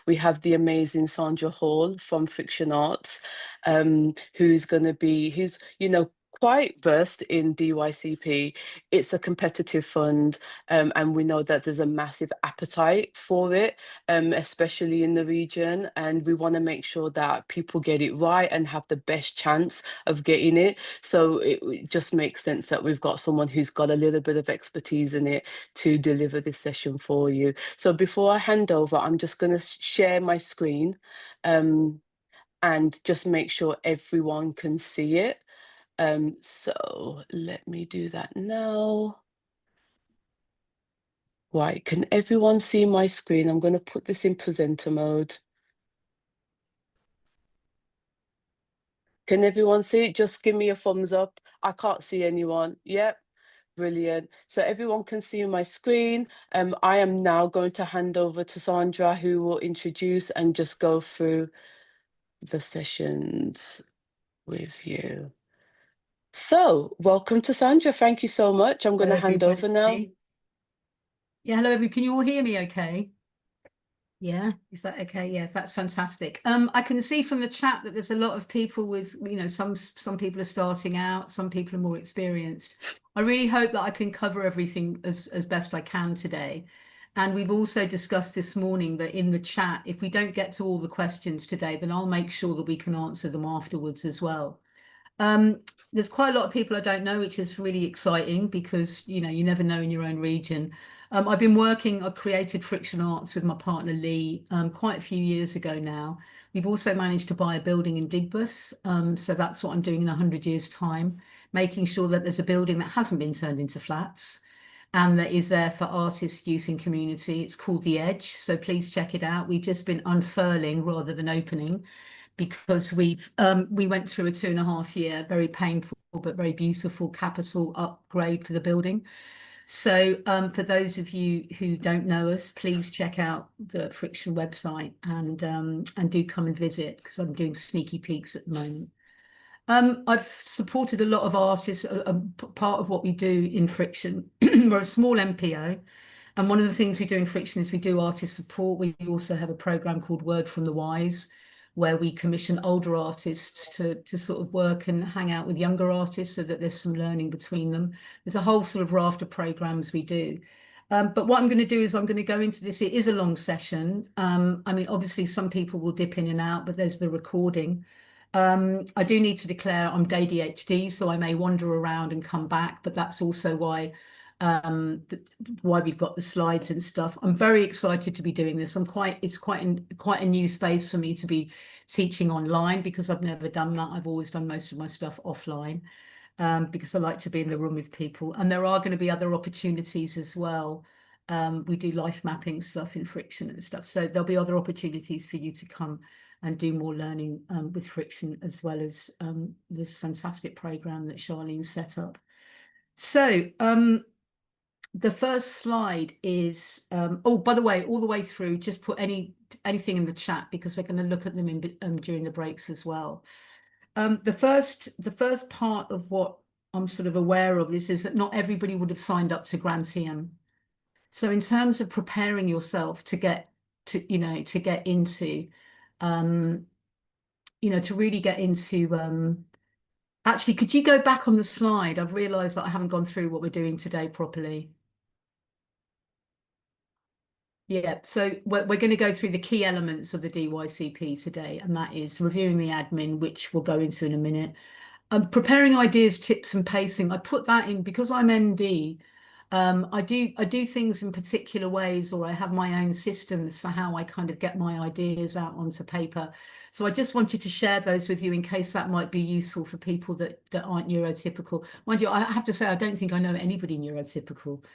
we have the amazing Sandra Hall from Friction Arts, who's quite versed in DYCP. It's a competitive fund, and we know that there's a massive appetite for it, especially in the region. And we want to make sure that people get it right and have the best chance of getting it. So it just makes sense that we've got someone who's got a little bit of expertise in it to deliver this session for you. So before I hand over, I'm just going to share my screen, and just make sure everyone can see it. So let me do that now. Right, can everyone see my screen? I'm going to put this in presenter mode. Can everyone see it? Just give me a thumbs up. I can't see anyone. Yep, brilliant. So everyone can see my screen. I am now going to hand over to Sandra, who will introduce and just go through the sessions with you. So welcome to Sandra. Thank you so much. I'm going to hand over now. Yeah, hello everybody. Can you all hear me okay? Yeah, is that okay? Yes, that's fantastic. I can see from the chat that there's a lot of people with, some people are starting out, some people are more experienced. I really hope that I can cover everything as best I can today. And we've also discussed this morning that in the chat, if we don't get to all the questions today, then I'll make sure that we can answer them afterwards as well. There's quite a lot of people I don't know, which is really exciting because, you never know in your own region. I created Friction Arts with my partner Lee quite a few years ago now. We've also managed to buy a building in Digbeth. So that's what I'm doing in 100 years' time, making sure that there's a building that hasn't been turned into flats and that is there for artists, youth and community. It's called The Edge. So please check it out. We've just been unfurling rather than opening, because we went through a 2.5 year, very painful but very beautiful capital upgrade for the building. So for those of you who don't know us, please check out the Friction website and do come and visit, because I'm doing sneaky peeks at the moment. I've supported a lot of artists. Part of what we do in Friction, we're a small MPO. And one of the things we do in Friction is we do artist support. We also have a program called Word from the Wise, where we commission older artists to sort of work and hang out with younger artists so that there's some learning between them. There's a whole sort of raft of programs we do. But what I'm going to do is I'm going to go into this. It is a long session. I mean, obviously some people will dip in and out, but there's the recording. I do need to declare I'm ADHD, so I may wander around and come back, but that's also why we've got the slides and stuff. I'm very excited to be doing this. It's quite a new space for me to be teaching online, because I've never done that. I've always done most of my stuff offline, because I like to be in the room with people. And there are going to be other opportunities as well. We do life mapping stuff in Friction and stuff. So there'll be other opportunities for you to come and do more learning with Friction, as well as this fantastic program that Charlene set up. So the first slide is, oh, by the way, all the way through, just put anything in the chat, because we're going to look at them during the breaks as well. The first part of what I'm sort of aware of is that not everybody would have signed up to Grand TM. So in terms of preparing yourself to get into, to really get into, actually, could you go back on the slide? I've realized that I haven't gone through what we're doing today properly. Yeah, so we're going to go through the key elements of the DYCP today, and that is reviewing the admin, which we'll go into in a minute. Preparing ideas, tips and pacing. I put that in because I'm MD. I do things in particular ways, or I have my own systems for how I kind of get my ideas out onto paper. So I just wanted to share those with you in case that might be useful for people that aren't neurotypical. Mind you, I have to say, I don't think I know anybody neurotypical.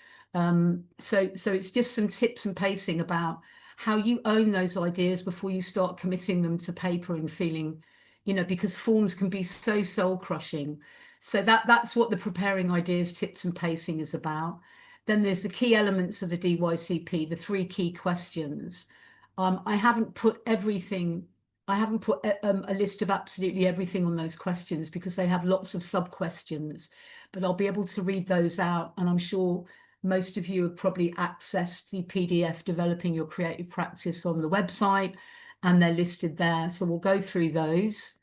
So it's just some tips and pacing about how you own those ideas before you start committing them to paper and feeling, because forms can be so soul crushing. So that's what the preparing ideas, tips and pacing is about. Then there's the key elements of the DYCP, the 3 key questions. I haven't put everything, I haven't put a list of absolutely everything on those questions, because they have lots of sub questions, but I'll be able to read those out, and I'm sure Most of you have probably accessed the PDF Developing Your Creative Practice on the website, and they're listed there. So we'll go through those.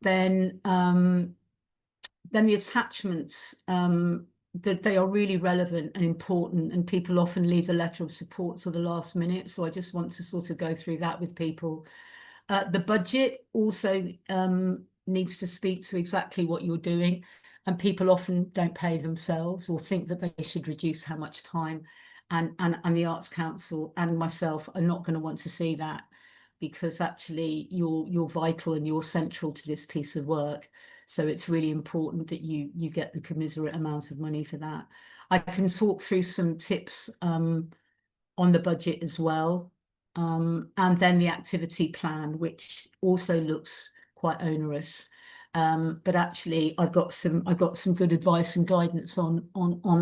Then the attachments, that they are really relevant and important, and people often leave the letter of support to the last minute. So I just want to sort of go through that with people. The budget also needs to speak to exactly what you're doing, and people often don't pay themselves or think that they should reduce how much time, and the Arts Council and myself are not going to want to see that, because actually you're vital and you're central to this piece of work. So it's really important that you get the commiserate amount of money for that. I can talk through some tips on the budget as well. And then the activity plan, which also looks quite onerous. But actually I've got some good advice and guidance on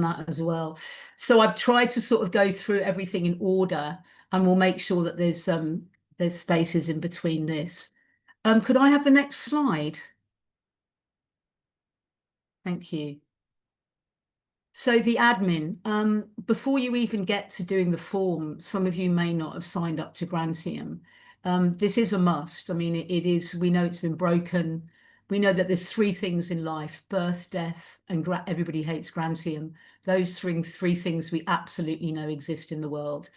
that as well. So I've tried to sort of go through everything in order, and we'll make sure that there's spaces in between this. Could I have the next slide? Thank you. So the admin, before you even get to doing the form, some of you may not have signed up to Grantium. This is a must. I mean, it is, we know it's been broken. We know that there's three things in life: birth, death, and everybody hates Grantium. Those three things we absolutely know exist in the world.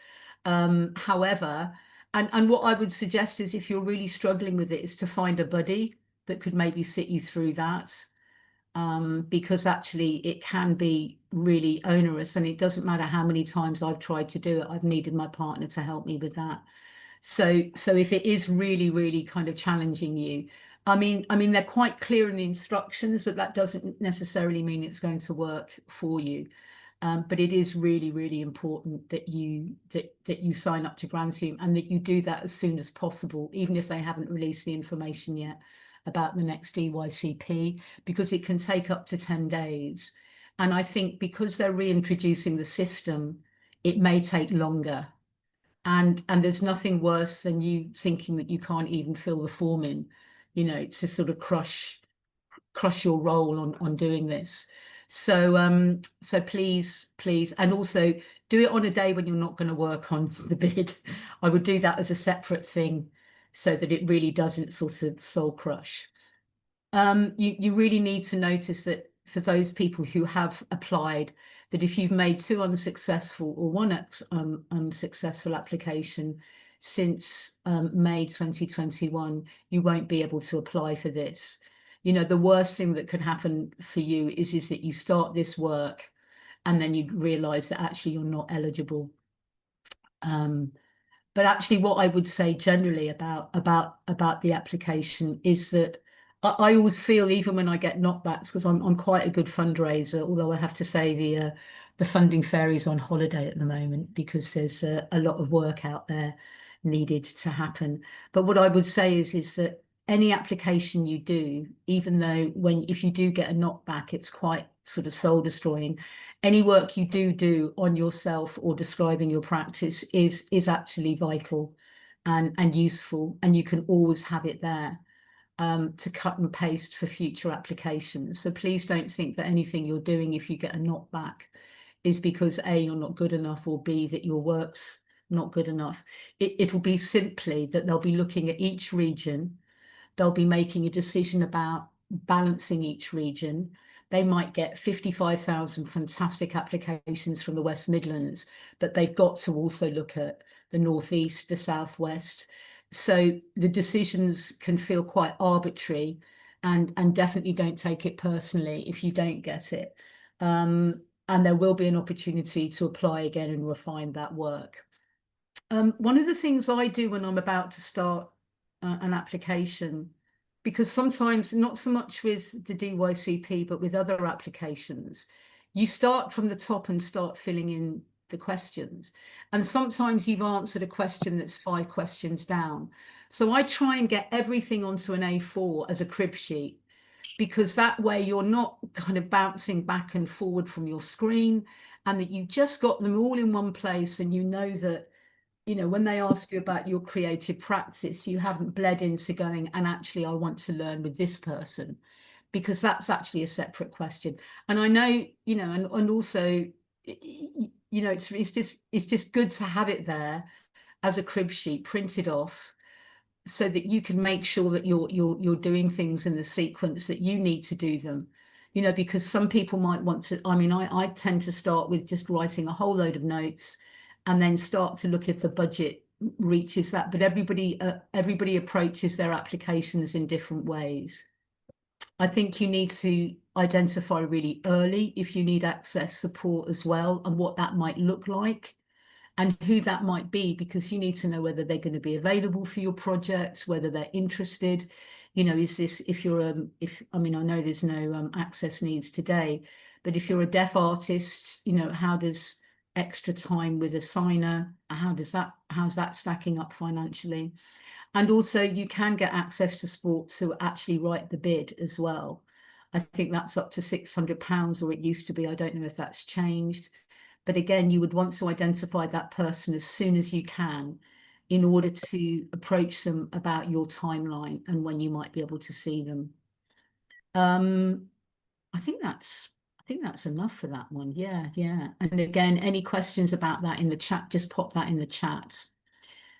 However, and what I would suggest is, if you're really struggling with it, is to find a buddy that could maybe sit you through that. Because actually it can be really onerous, and it doesn't matter how many times I've tried to do it, I've needed my partner to help me with that. So if it is really, really kind of challenging you, I mean, they're quite clear in the instructions, but that doesn't necessarily mean it's going to work for you. But it is really, really important that you sign up to Grantium, and that you do that as soon as possible, even if they haven't released the information yet about the next DYCP, because it can take up to 10 days. And I think because they're reintroducing the system, it may take longer. And there's nothing worse than you thinking that you can't even fill the form in, to sort of crush your role on doing this. So so please, and also do it on a day when you're not going to work on the bid. I would do that as a separate thing, so that it really doesn't sort of soul crush. You really need to notice that for those people who have applied, that if you've made two unsuccessful or one unsuccessful application since May 2021, you won't be able to apply for this. The worst thing that could happen for you is that you start this work and then you realise that actually you're not eligible. But actually, what I would say generally about the application is that I always feel, even when I get knockbacks, because I'm quite a good fundraiser, although I have to say the funding fairy's on holiday at the moment, because there's a lot of work out there needed to happen. But what I would say is that any application you do, even though if you do get a knockback, it's quite sort of soul destroying. Any work you do on yourself or describing your practice is actually vital and useful, and you can always have it there to cut and paste for future applications. So please don't think that anything you're doing, if you get a knockback, is because A, you're not good enough, or B, that your work's not good enough. It'll be simply that they'll be looking at each region. They'll be making a decision about balancing each region. They might get 55,000 fantastic applications from the West Midlands, but they've got to also look at the Northeast, the Southwest. So the decisions can feel quite arbitrary, and definitely don't take it personally if you don't get it. And there will be an opportunity to apply again and refine that work. One of the things I do when I'm about to start an application, because sometimes, not so much with the DYCP, but with other applications, you start from the top and start filling in the questions. And sometimes you've answered a question that's 5 questions down. So I try and get everything onto an A4 as a crib sheet, because that way you're not kind of bouncing back and forward from your screen, and that you just got them all in one place, and you know that when they ask you about your creative practice, you haven't bled into going, and actually I want to learn with this person, because that's actually a separate question. And I know, and also you know, it's just good to have it there as a crib sheet printed off, so that you can make sure that you're doing things in the sequence that you need to do them. You know, because some people might want to, I mean, I tend to start with just writing a whole load of notes and then start to look if the budget reaches that. But everybody approaches their applications in different ways. I think you need to identify really early if you need access support as well, and what that might look like and who that might be, because you need to know whether they're going to be available for your project, whether they're interested. You know, is this, if you're if I mean, I know there's no access needs today, but if you're a deaf artist, you know, how does extra time with a signer, how's that stacking up financially? And also you can get access to support to actually write the bid as well. I think that's up to £600, or it used to be. I don't know if that's changed. But again, you would want to identify that person as soon as you can in order to approach them about your timeline and when you might be able to see them. Um, I think that's enough for that one. Yeah, yeah. And again, any questions about that in the chat, just pop that in the chat.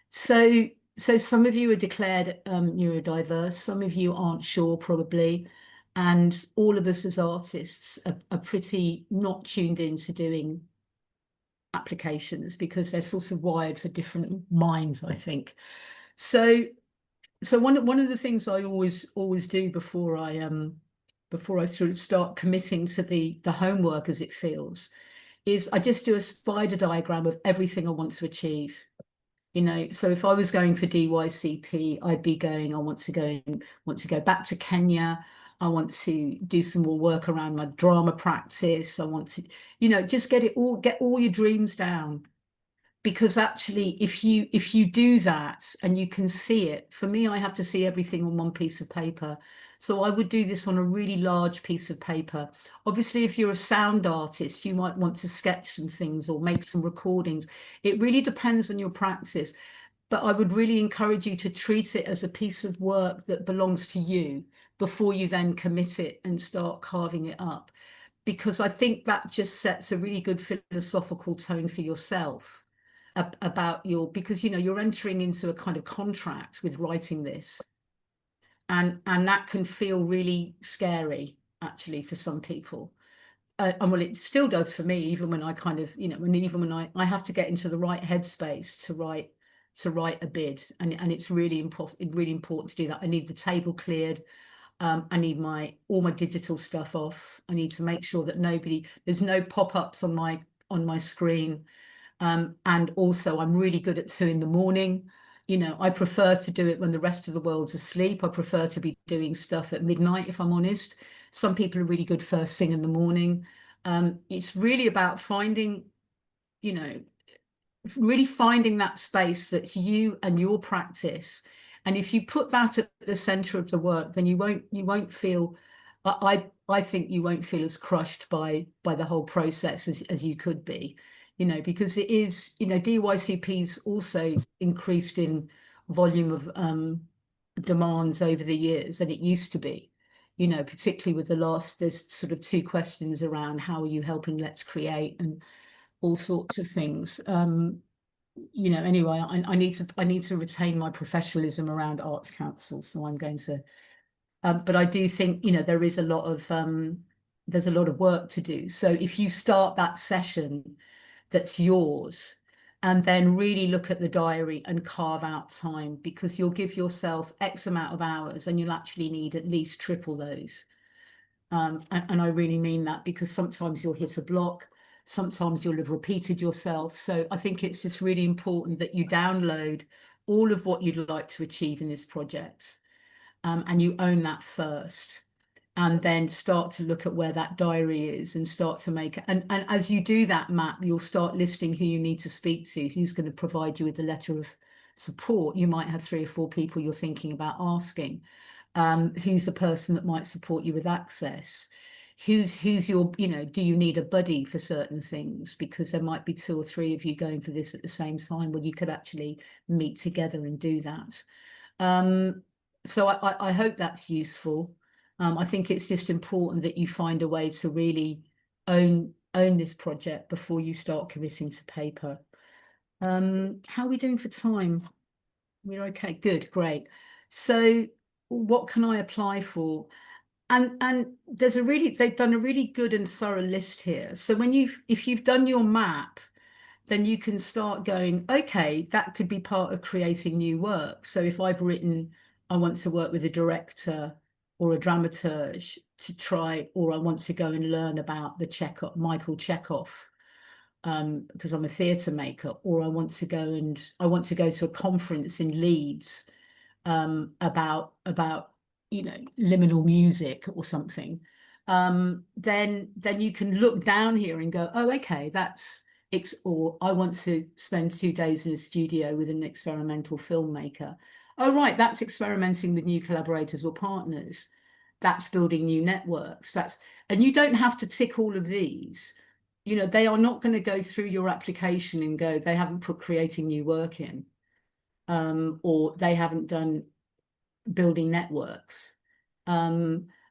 So some of you are declared neurodiverse, some of you aren't sure probably, and all of us as artists are pretty not tuned into doing applications because they're sort of wired for different minds, I think. So one of the things I always do before I sort of start committing to the homework, as it feels, is I just do a spider diagram of everything I want to achieve. You know, so if I was going for DYCP, I'd be going, I want to go back to Kenya. I want to do some more work around my drama practice. I want to, you know, just get all your dreams down. Because actually, if you do that and you can see it, for me, I have to see everything on one piece of paper. So I would do this on a really large piece of paper. Obviously, if you're a sound artist, you might want to sketch some things or make some recordings. It really depends on your practice. But I would really encourage you to treat it as a piece of work that belongs to you before you then commit it and start carving it up. Because I think that just sets a really good philosophical tone for yourself about because you know you're entering into a kind of contract with writing this, and that can feel really scary actually for some people. And well, it still does for me, even when I kind of, you know, even when I have to get into the right headspace to write a bid, and it's really important to do that. I need the table cleared. I need all my digital stuff off. I need to make sure that there's no pop-ups on my screen. And also I'm really good at 2 in the morning. You know, I prefer to do it when the rest of the world's asleep. I prefer to be doing stuff at midnight, if I'm honest. Some people are really good first thing in the morning. It's really about finding, you know, really finding that space that's you and your practice. And if you put that at the center of the work, then you won't feel, I think you won't feel as crushed by the whole process as you could be, you know, because it is, you know, DYCP's also increased in volume of demands over the years than it used to be, you know, particularly with there's sort of 2 questions around how are you helping Let's Create and all sorts of things. You know, anyway, I need to retain my professionalism around Arts Council, so I'm going to. But I do think, you know, there's a lot of work to do. So if you start that session that's yours, and then really look at the diary and carve out time, because you'll give yourself X amount of hours, and you'll actually need at least triple those. And I really mean that, because sometimes you'll hit a block. Sometimes you'll have repeated yourself. So I think it's just really important that you download all of what you'd like to achieve in this project, and you own that first, and then start to look at where that diary is and start to make it. And as you do that map, you'll start listing who you need to speak to, who's going to provide you with a letter of support. You might have 3 or 4 people you're thinking about asking. Who's the person that might support you with access? Who's your, you know, do you need a buddy for certain things? Because there might be 2 or 3 of you going for this at the same time, where you could actually meet together and do that. So I hope that's useful. I think it's just important that you find a way to really own own this project before you start committing to paper. How are we doing for time? We're okay. Good, great. So what can I apply for? And they've done a really good and thorough list here. So if you've done your map, then you can start going, okay, that could be part of creating new work. So if I've written, I want to work with a director or a dramaturge to try, or I want to go and learn about Michael Chekhov, because I'm a theatre maker, or I want to go to a conference in Leeds, about liminal music or something, then you can look down here and go, oh, okay, or I want to spend 2 days in a studio with an experimental filmmaker. Oh, right, that's experimenting with new collaborators or partners. That's building new networks. And you don't have to tick all of these. They are not going to go through your application and go, they haven't put creating new work in, or they haven't done building networks.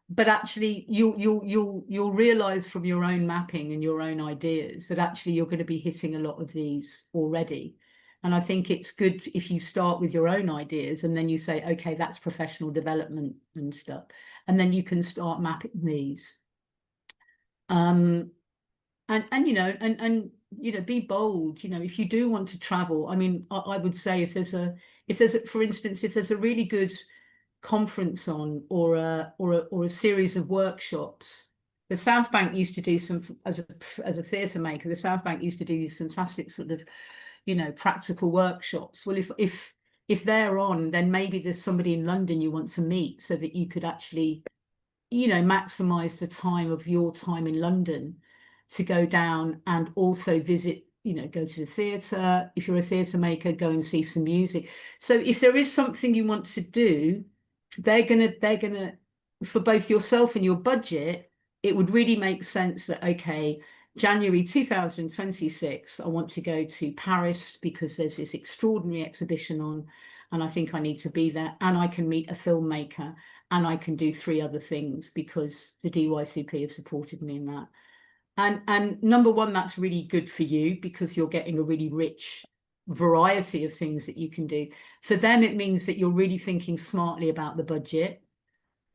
But actually, you'll realize from your own mapping and your own ideas that actually you're going to be hitting a lot of these already. And I think it's good if you start with your own ideas and then you say, okay, that's professional development and stuff. And then you can start mapping these. And be bold. If you do want to travel, I mean, I would say for instance, if there's a really good conference on, or a series of workshops. The South Bank used to do some, as a theatre maker, the South Bank used to do these fantastic sort of, practical workshops. Well, if they're on, then maybe there's somebody in London you want to meet so that you could actually, maximize the time of your time in London to go down and also visit, go to the theatre. If you're a theatre maker, go and see some music. So if there is something you want to do, they're gonna for both yourself and your budget, it would really make sense that, okay, January 2026, I want to go to Paris because there's this extraordinary exhibition on, and I think I need to be there, and I can meet a filmmaker, and I can do 3 other things because the DYCP have supported me in that. And number one, that's really good for you because you're getting a really rich variety of things that you can do. For them, it means that you're really thinking smartly about the budget.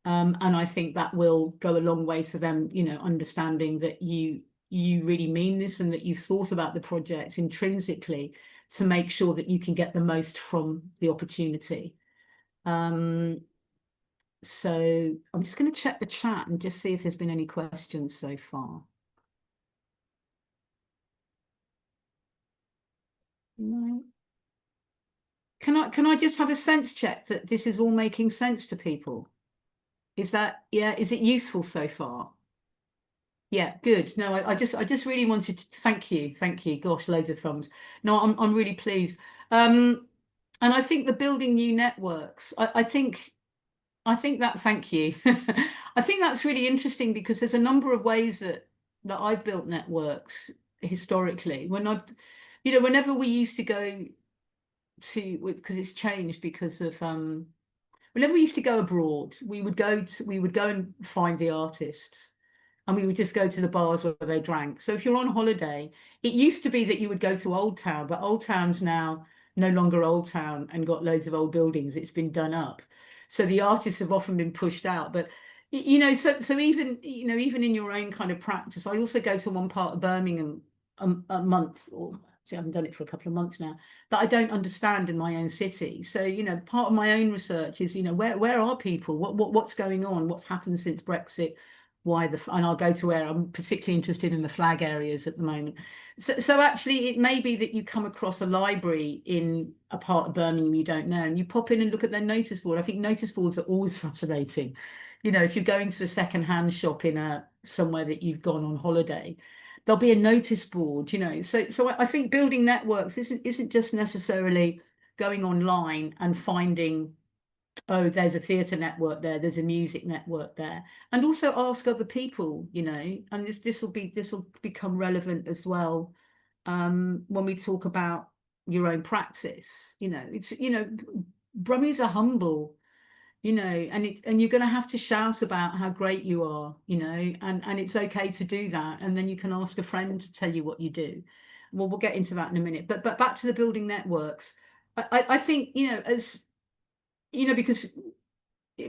And I think that will go a long way to them, understanding that you really mean this and that you've thought about the project intrinsically to make sure that you can get the most from the opportunity. So I'm just going to check the chat and just see if there's been any questions so far. No. Can I just have a sense check that this is all making sense to people? Is it useful so far? Yeah, good. No, I just really wanted to thank you. Gosh, loads of thumbs. No, I'm really pleased. And I think the building new networks, I think that, thank you. I think that's really interesting because there's a number of ways that I've built networks historically. Whenever we used to go to, because it's changed because of whenever we used to go abroad, we would go and find the artists, and we would just go to the bars where they drank. So if you're on holiday, it used to be that you would go to Old Town, but Old Town's now no longer Old Town and got loads of old buildings. It's been done up. So the artists have often been pushed out. But so even in your own kind of practice, I also go to one part of Birmingham a month, or I haven't done it for a couple of months now, that I don't understand in my own city. So, part of my own research is, where are people? What's going on? What's happened since Brexit? And I'll go to where I'm particularly interested in the flag areas at the moment. So actually, it may be that you come across a library in a part of Birmingham you don't know, and you pop in and look at their notice board. I think notice boards are always fascinating. If you're going to a second-hand shop in somewhere that you've gone on holiday, there'll be a notice board, So I think building networks isn't just necessarily going online and finding, oh, there's a theatre network there's a music network there, and also ask other people, and this will become relevant as well when we talk about your own practice. It's Brummie's a humble you know, and you're going to have to shout about how great you are, you know, and it's okay to do that. And then you can ask a friend to tell you what you do. Well, we'll get into that in a minute. But back to the building networks. I think, you know, as you know, because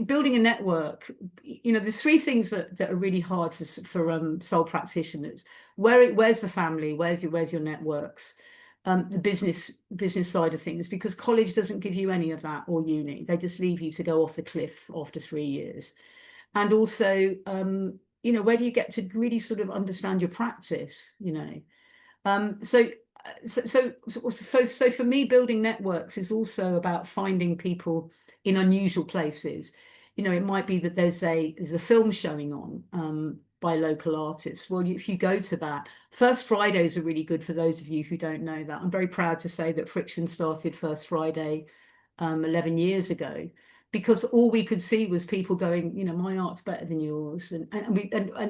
building a network, you know, there's three things that are really hard for sole practitioners. Where's the family? Where's your networks? The business side of things, because college doesn't give you any of that, or uni. They just leave you to go off the cliff after 3 years. And also, you know, where do you get to really sort of understand your practice, you know? So for me, building networks is also about finding people in unusual places. You know, it might be that there's a film showing on by local artists. Well, if you go to that, First Fridays are really good for those of you who don't know that. I'm very proud to say that Friction started First Friday 11 years ago, because all we could see was people going, you know, my art's better than yours, and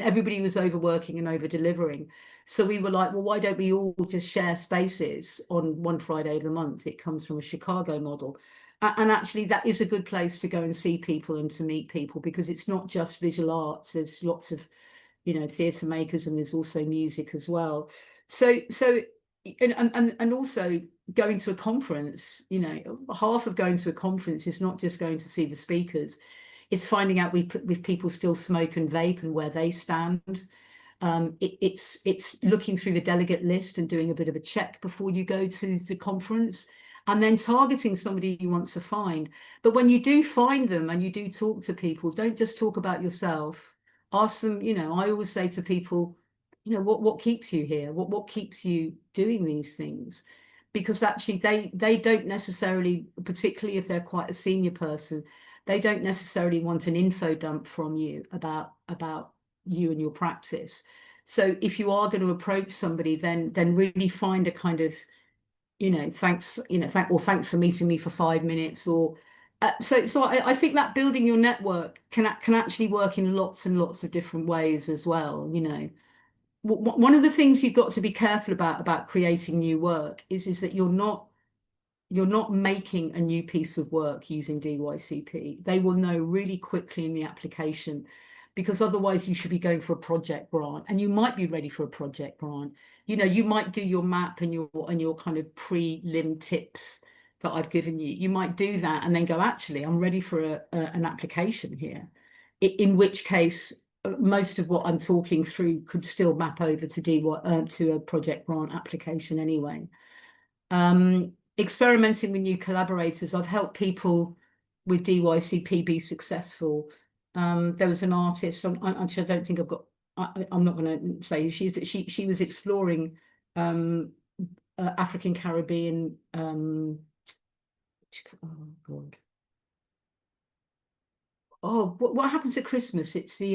everybody was overworking and over delivering. So we were like, well, why don't we all just share spaces on one Friday of the month? It comes from a Chicago model. And actually, that is a good place to go and see people and to meet people, because it's not just visual arts. There's lots of, you know, theatre makers, and there's also music as well. So and also going to a conference, you know, half of going to a conference is not just going to see the speakers. It's finding out if people still smoke and vape and where they stand. It's looking through the delegate list and doing a bit of a check before you go to the conference, and then targeting somebody you want to find. But when you do find them and you do talk to people, don't just talk about yourself. Ask them, you know, I always say to people, you know, what keeps you here? What keeps you doing these things? Because actually they don't necessarily, particularly if they're quite a senior person, they don't necessarily want an info dump from you about you and your practice. So if you are going to approach somebody, then really find a kind of, you know, thanks, you know, thanks for meeting me for 5 minutes, or so I think that building your network can actually work in lots and lots of different ways as well. You know, one of the things you've got to be careful about creating new work is that you're not making a new piece of work using DYCP. They will know really quickly in the application, because otherwise you should be going for a project grant, and you might be ready for a project grant. You know, you might do your map and your kind of prelim tips that I've given you. You might do that and then go, actually, I'm ready for an application here. In which case, most of what I'm talking through could still map over to a project grant application anyway. Experimenting with new collaborators. I've helped people with DYCP be successful. There was an artist, actually, I don't think I've got, I'm not going to say who she is, but she was exploring African Caribbean. Oh God. Oh, what happens at Christmas? It's the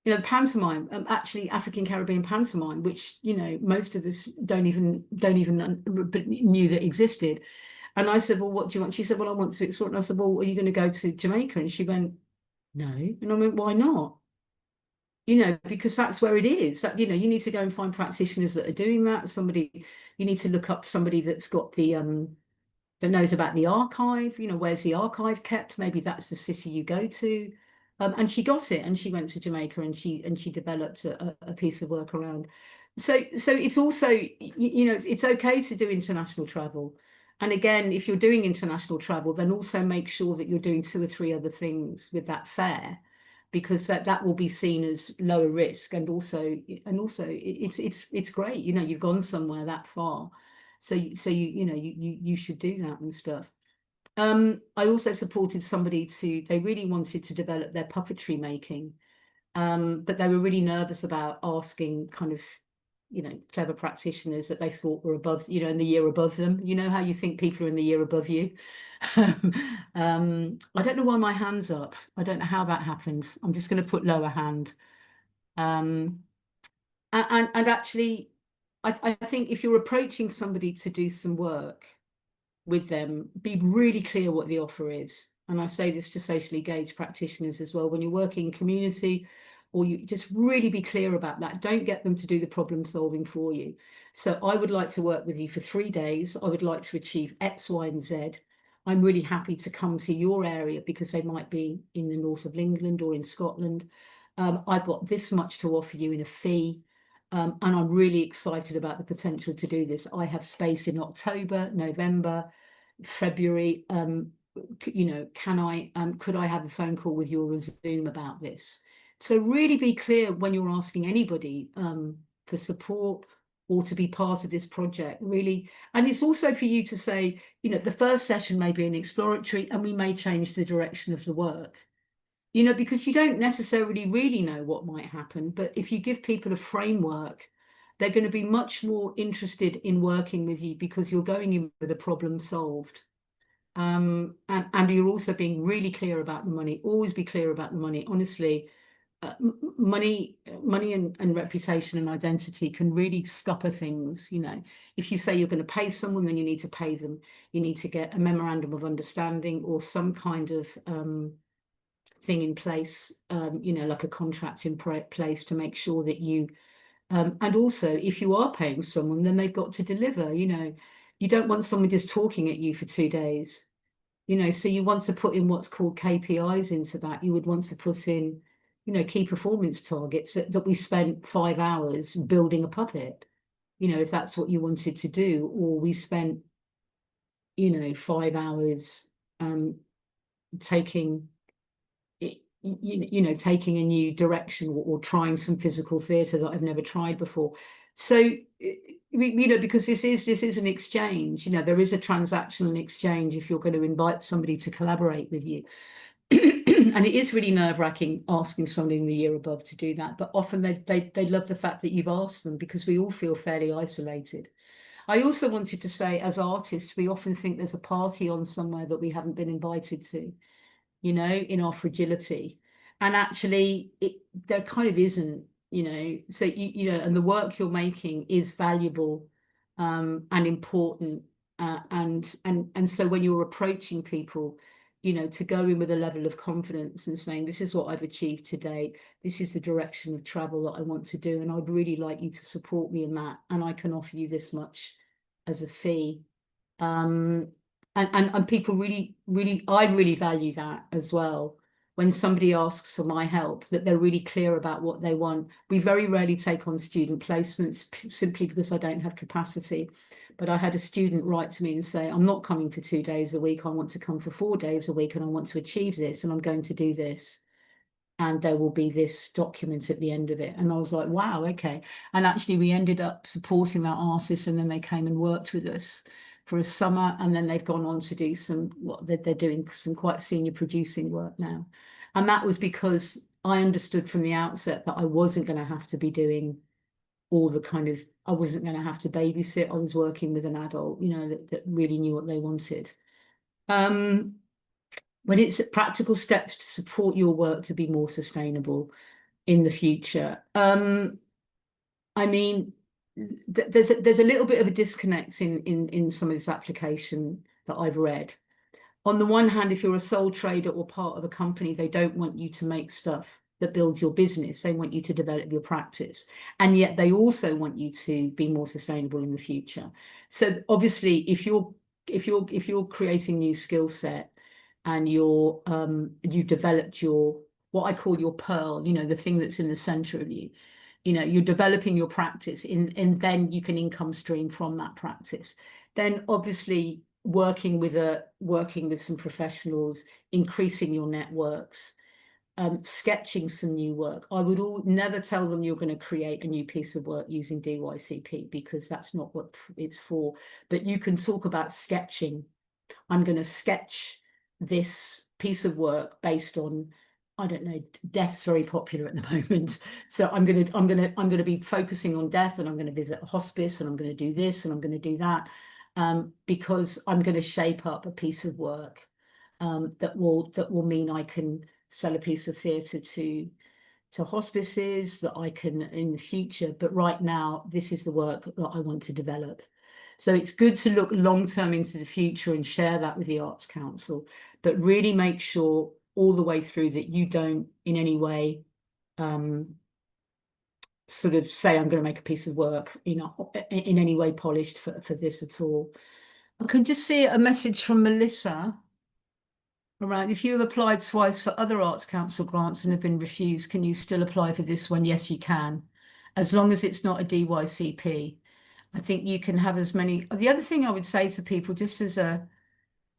you know, the pantomime, actually African Caribbean pantomime, which, you know, most of us don't even knew that existed. And I said, well, what do you want? She said, well, I want to explore. And I said, well, are you going to go to Jamaica? And she went, no. And I went, why not? You know, because that's where it is. That, you know, you need to go and find practitioners that are doing that. Somebody, you need to look up somebody that's got the that knows about the archive. You know, where's the archive kept? Maybe that's the city you go to. And she got it, and she went to Jamaica, and she developed a piece of work around. So it's also, you know, it's okay to do international travel. And again, if you're doing international travel, then also make sure that you're doing 2 or 3 other things with that fare, because that will be seen as lower risk, and also it's great. You know, you've gone somewhere that far, so you know you should do that and stuff. I also supported somebody they really wanted to develop their puppetry making, but they were really nervous about asking kind of, you know, clever practitioners that they thought were above, you know, in the year above them. You know how you think people are in the year above you. I don't know why my hand's up. I don't know how that happened. I'm just going to put lower hand. And actually, I think if you're approaching somebody to do some work with them, be really clear what the offer is. And I say this to socially engaged practitioners as well. When you're working in community, or you just really be clear about that. Don't get them to do the problem solving for you. So I would like to work with you for 3 days. I would like to achieve X, Y, and Z. I'm really happy to come to your area because they might be in the north of England or in Scotland. I've got this much to offer you in a fee. And I'm really excited about the potential to do this. I have space in October, November, February. You know, could I have a phone call with you or a Zoom about this? So really be clear when you're asking anybody for support or to be part of this project, really. And it's also for you to say, you know, the first session may be an exploratory and we may change the direction of the work, you know, because you don't necessarily really know what might happen. But if you give people a framework, they're going to be much more interested in working with you because you're going in with a problem solved. And you're also being really clear about the money. Always be clear about the money. Honestly, money and reputation and identity can really scupper things. You know, if you say you're going to pay someone, then you need to pay them. You need to get a memorandum of understanding or some kind of thing in place, you know, like a contract in place to make sure that you and also if you are paying someone, then they've got to deliver. You know, you don't want someone just talking at you for 2 days. You know, so you want to put in what's called KPIs into that. You would want to put in, you know, key performance targets that we spent 5 hours building a puppet, you know, if that's what you wanted to do, or we spent, you know, 5 hours taking you know, taking a new direction or trying some physical theatre that I've never tried before. So, you know, because this is an exchange, you know, there is a transactional exchange if you're going to invite somebody to collaborate with you. And it is really nerve-wracking asking somebody in the year above to do that, but often they love the fact that you've asked them because we all feel fairly isolated. I also wanted to say, as artists, we often think there's a party on somewhere that we haven't been invited to, you know, in our fragility. And actually, there kind of isn't, you know. So, you know, and the work you're making is valuable and important. And so when you're approaching people, you know, to go in with a level of confidence and saying, this is what I've achieved today, this is the direction of travel that I want to do, and I'd really like you to support me in that, and I can offer you this much as a fee. And people I really value that as well. When somebody asks for my help, that they're really clear about what they want. We very rarely take on student placements simply because I don't have capacity. But I had a student write to me and say, I'm not coming for 2 days a week. I want to come for 4 days a week and I want to achieve this and I'm going to do this. And there will be this document at the end of it. And I was like, wow, okay. And actually we ended up supporting that artist and then they came and worked with us for a summer, and then they've gone on to do they're doing some quite senior producing work now. And that was because I understood from the outset that I wasn't going to have to be doing all the kind of, I wasn't going to have to babysit. I was working with an adult, you know, that really knew what they wanted. When it's practical steps to support your work to be more sustainable in the future. I mean, there's a little bit of a disconnect in some of this application that I've read. On the one hand, if you're a sole trader or part of a company, they don't want you to make stuff that builds your business. They want you to develop your practice. And yet they also want you to be more sustainable in the future. So obviously, if you're creating new skill set and you've developed your, what I call your pearl, you know, the thing that's in the center of you, you know, you're developing your practice and then you can income stream from that practice. Then obviously working with some professionals, increasing your networks, sketching some new work. I would never tell them you're going to create a new piece of work using DYCP because that's not what it's for. But you can talk about sketching. I'm going to sketch this piece of work based on, I don't know, death's very popular at the moment. So I'm going to be focusing on death, and I'm going to visit a hospice, and I'm going to do this, and I'm going to do that, because I'm going to shape up a piece of work that will mean I can sell a piece of theatre to hospices, that I can in the future. But right now, this is the work that I want to develop. So it's good to look long term into the future and share that with the Arts Council, but really make sure all the way through that you don't in any way sort of say I'm going to make a piece of work, you know, in any way polished for this at all. I can just see a message from Melissa around, if you have applied twice for other Arts Council grants and have been refused, can you still apply for this one? Yes, you can, as long as it's not a DYCP. I think you can have as many. The other thing I would say to people, just as an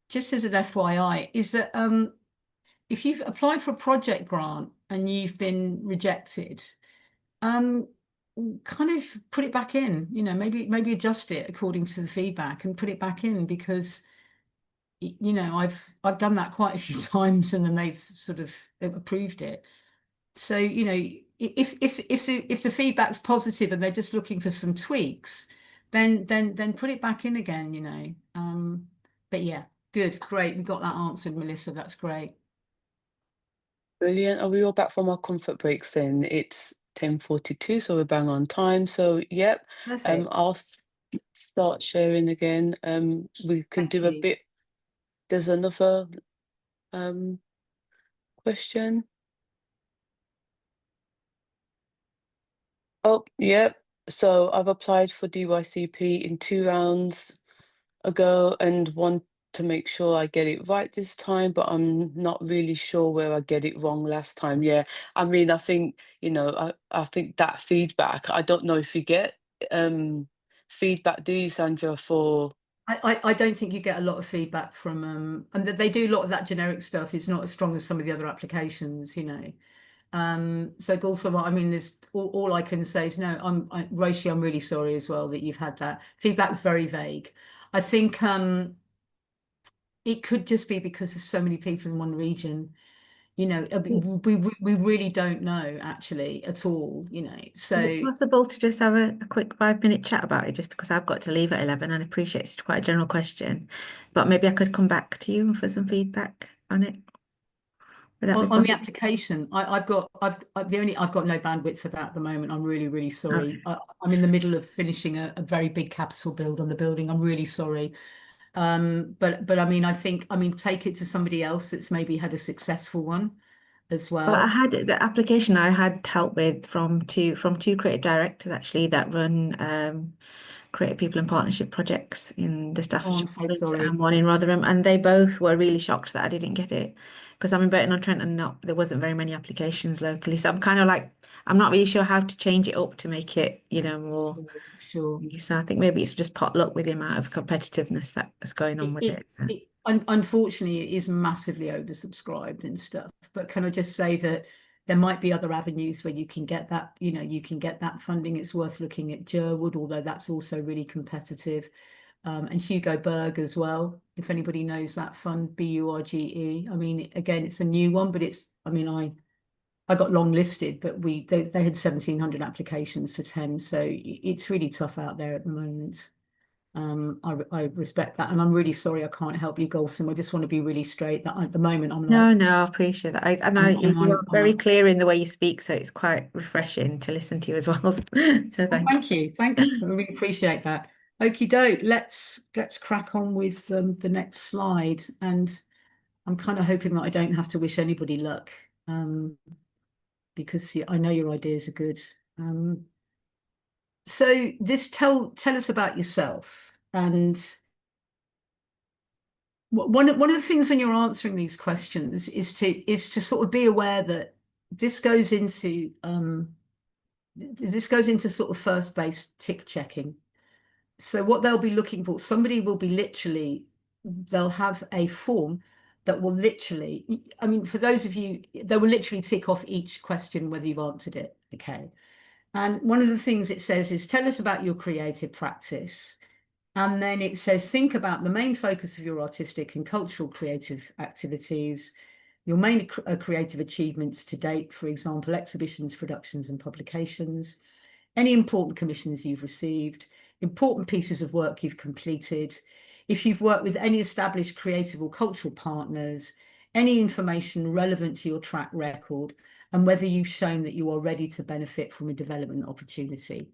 FYI, is that if you've applied for a project grant and you've been rejected, um, kind of put it back in, maybe adjust it according to the feedback and put it back in, because I've done that quite a few times and then they've sort of approved it. So, if the feedback's positive and they're just looking for some tweaks, then put it back in again. But yeah, good, great. We got that answered, Melissa. That's great. Brilliant. Are we all back from our comfort breaks then? It's 10:42, so we're bang on time. So, yep, Perfect. I'll start sharing again. We can Thank do a you. bit. There's another um question. Oh, yep. So I've applied for DYCP in 2 rounds ago and want to make sure I get it right this time, but I'm not really sure where I get it wrong last time. Yeah, I mean, I think, I think that feedback, I don't know if you get feedback, do you, Sandra, for I don't think you get a lot of feedback from and they do a lot of that generic stuff is not as strong as some of the other applications. So also, I mean, there's all I can say is no. Roshi, I'm really sorry as well that you've had that. Feedback's very vague. I think it could just be because there's so many people in one region. I mean, we really don't know actually at all. Is it So possible to just have a quick 5 minute chat about it, just because I've got to leave at 11 and I appreciate it's quite a general question, but maybe I could come back to you for some feedback on it. Would that be on the possible? application, I've got no bandwidth for that at the moment. I'm really, really sorry. Okay. I'm in the middle of finishing a very big capital build on the building. I'm really sorry. But I mean, take it to somebody else that's maybe had a successful one as Well, I well. had the application I had help with from two creative directors actually that run creative people and partnership projects in the Oh, Staffordshire I'm so province and sorry. one in Rotherham, and they both were really shocked that I didn't get it because I'm in Burton-on-Trent and not there wasn't very many applications locally. So I'm kind of like I'm not really sure how to change it up to make it, more. Sure, sure. So I think maybe it's just pot luck with the amount of competitiveness that's going on It, with it, it. So. it unfortunately it is massively oversubscribed and stuff. But can I just say that there might be other avenues where you can get that, you can get that funding. It's worth looking at Jerwood, although that's also really competitive. And Hugo Berg as well. If anybody knows that fund, BURGE. I mean, again, it's a new one, but I got long listed, but they had 1,700 applications for 10, so it's really tough out there at the moment. I respect that, and I'm really sorry I can't help you, Golson. I just want to be really straight that at the moment I'm No, like no, I appreciate that. I know I'm you're I'm very clear in the way you speak, so it's quite refreshing to listen to you as well. So oh, thank thank you. you. I really appreciate that. Okie doke. Let's crack on with the next slide, and I'm kind of hoping that I don't have to wish anybody luck, because yeah, I know your ideas are good. So this tell us about yourself. And one of the things when you're answering these questions is to sort of be aware that this goes into sort of first base tick checking. So what they'll be looking for, somebody will be literally, they'll have a form that will literally, I mean, for those of you, they will literally tick off each question whether you've answered it. Okay. And one of the things it says is tell us about your creative practice. And then it says, think about the main focus of your artistic and cultural creative activities, your main creative achievements to date, for example, exhibitions, productions, and publications, any important commissions you've received, important pieces of work you've completed, if you've worked with any established creative or cultural partners, any information relevant to your track record, and whether you've shown that you are ready to benefit from a development opportunity.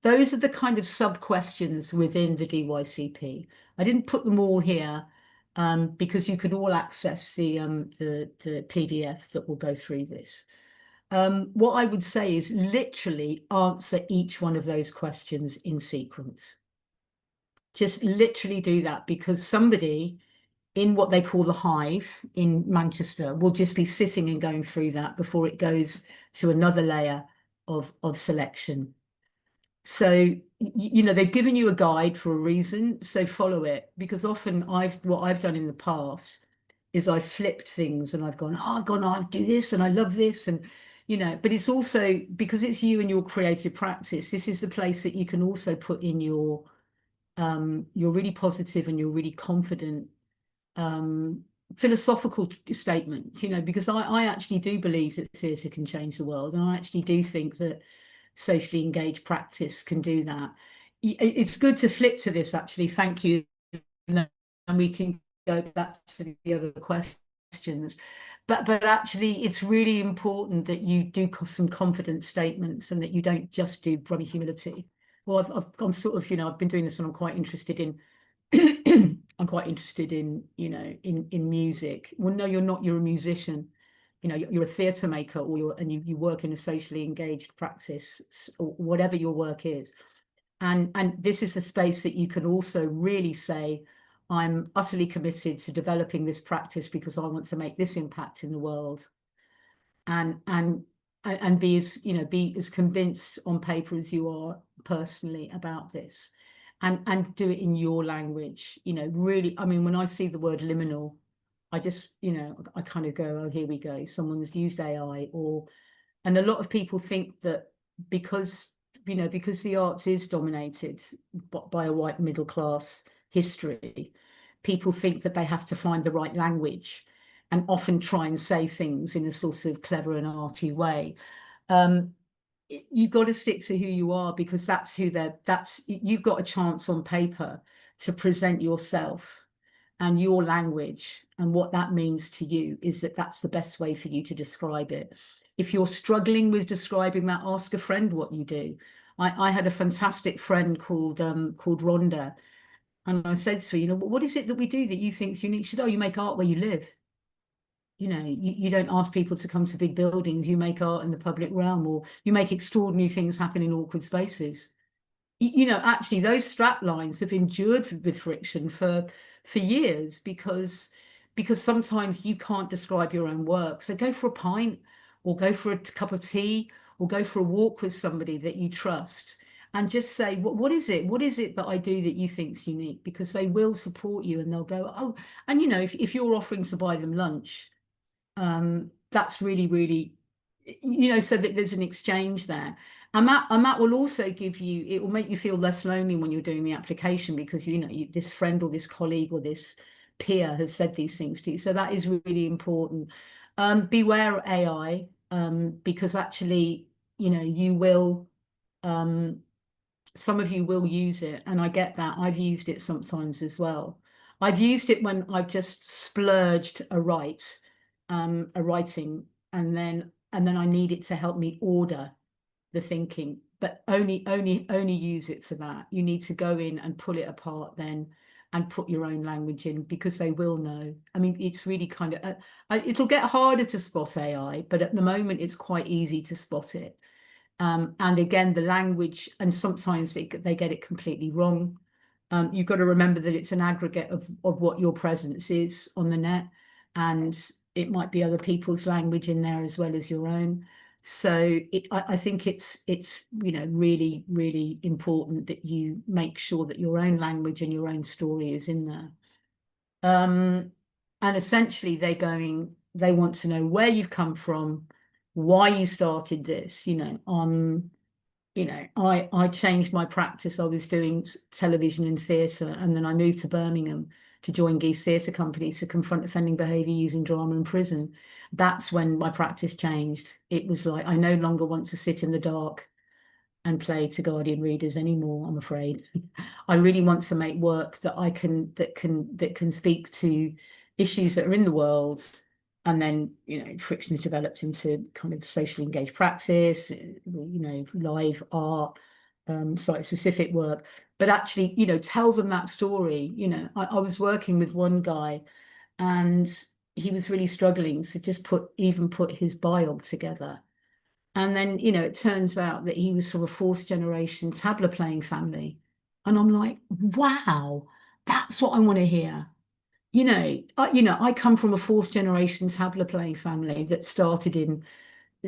Those are the kind of sub-questions within the DYCP. I didn't put them all here because you can all access the PDF that will go through this. What I would say is literally answer each one of those questions in sequence. Just literally do that, because somebody in what they call the hive in Manchester will just be sitting and going through that before it goes to another layer of selection. So, you know, they've given you a guide for a reason, so follow it. Because often what I've done in the past is I've flipped things and I've gone, oh, I do this and I love this. And, you know, but it's also because it's you and your creative practice, this is the place that you can also put in your really positive and your really confident philosophical statements, you know, because I actually do believe that theatre can change the world. And I actually do think that socially engaged practice can do that. It's good to flip to this, actually. Thank you. And we can go back to the other questions. But actually, it's really important that you do some confident statements and that you don't just do brummy humility. Well, I'm sort of, you know, I've been doing this and I'm quite interested in I'm quite interested in, you know, in music. Well, no, you're not. You're a musician. You know, you're a theatre maker, or you work in a socially engaged practice, or whatever your work is. And this is the space that you can also really say, I'm utterly committed to developing this practice because I want to make this impact in the world. And be as, you know, be as convinced on paper as you are personally about this, and do it in your language. You know, really, I mean, when I see the word liminal, I just, you know, I kind of go, oh, here we go, someone's used AI. And a lot of people think that because, you know, because the arts is dominated by a white middle class history, people think that they have to find the right language and often try and say things in a sort of clever and arty way. You've got to stick to who you are, because that's you've got a chance on paper to present yourself and your language, and what that means to you is that that's the best way for you to describe it. If you're struggling with describing that, ask a friend what you do. I had a fantastic friend called Rhonda, and I said to her, you know, what is it that we do that you think is unique? She said, oh, you make art where you live. You know, you don't ask people to come to big buildings. You make art in the public realm, or you make extraordinary things happen in awkward spaces. You know, actually, those strap lines have endured with friction for years, because sometimes you can't describe your own work. So go for a pint, or go for a cup of tea, or go for a walk with somebody that you trust, and just say, what is it? What is it that I do that you think's unique? Because they will support you, and they'll go, oh, and you know, if you're offering to buy them lunch, that's really, really, you know, so that there's an exchange there. And that will also give you, it will make you feel less lonely when you're doing the application, because, you know, this friend or this colleague or this peer has said these things to you. So that is really important. Beware AI, because actually, you know, you will, some of you will use it, and I get that. I've used it sometimes as well. I've used it when I've just splurged a writing, and then I need it to help me order the thinking, but only use it for that. You need to go in and pull it apart then, and put your own language in, because they will know. I mean, it's really kind of it'll get harder to spot AI, but at the moment it's quite easy to spot it. And again, the language, and sometimes they get it completely wrong. You've got to remember that it's an aggregate of what your presence is on the net, and it might be other people's language in there as well as your own. So I think it's you know, really, really important that you make sure that your own language and your own story is in there. And essentially they want to know where you've come from, why you started this. You know, I changed my practice. I was doing television and theatre, and then I moved to Birmingham to join Geese Theatre Company to confront offending behaviour using drama in prison. That's when my practice changed. It was like, I no longer want to sit in the dark and play to Guardian readers anymore, I'm afraid. I really want to make work that can speak to issues that are in the world. And then, you know, friction is developed into kind of socially engaged practice, you know, live art, site-specific work. But actually, you know, tell them that story. You know, I was working with one guy, and he was really struggling to just put his biog together. And then, you know, it turns out that he was from a fourth generation tabla playing family. And I'm like, wow, that's what I want to hear. I come from a fourth generation tabla playing family that started in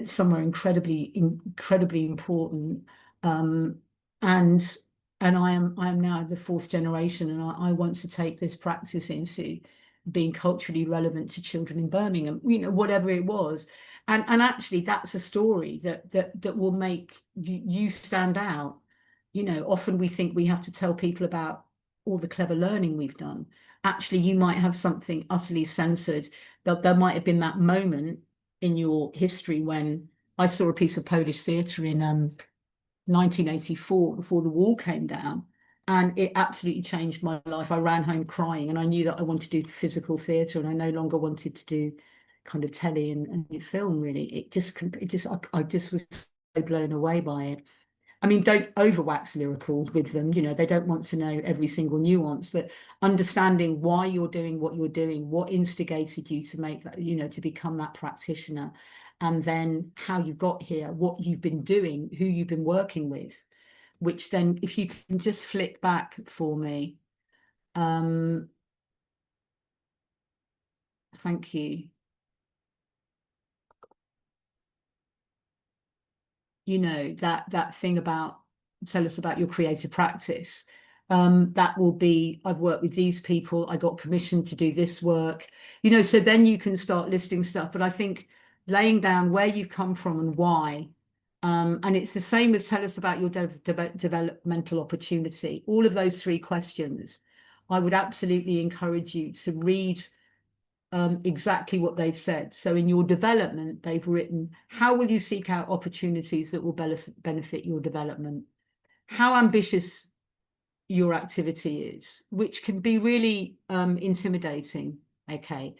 somewhere incredibly important. Um, and I am now the fourth generation, and I want to take this practice into being culturally relevant to children in Birmingham, whatever it was. And actually that's a story that will make you stand out. Often we think we have to tell people about all the clever learning we've done. Actually, you might have something utterly censored. There might have been that moment in your history when I saw a piece of Polish theatre in 1984 before the wall came down, and it absolutely changed my life. I ran home crying, and I knew that I wanted to do physical theatre, and I no longer wanted to do kind of telly and film. Really, I just was so blown away by it. I mean, don't overwax lyrical with them. They don't want to know every single nuance, but understanding why you're doing what you're doing, what instigated you to make that, to become that practitioner, and then how you got here, what you've been doing, who you've been working with, which then, if you can just flick back for me. Thank you. That thing about tell us about your creative practice. That will be, I've worked with these people, I got permission to do this work, so then you can start listing stuff. But I think laying down where you've come from and why, and it's the same as tell us about your developmental opportunity. All of those three questions, I would absolutely encourage you to read exactly what they've said. So in your development, they've written, how will you seek out opportunities that will benefit your development? How ambitious your activity is, which can be really intimidating, okay?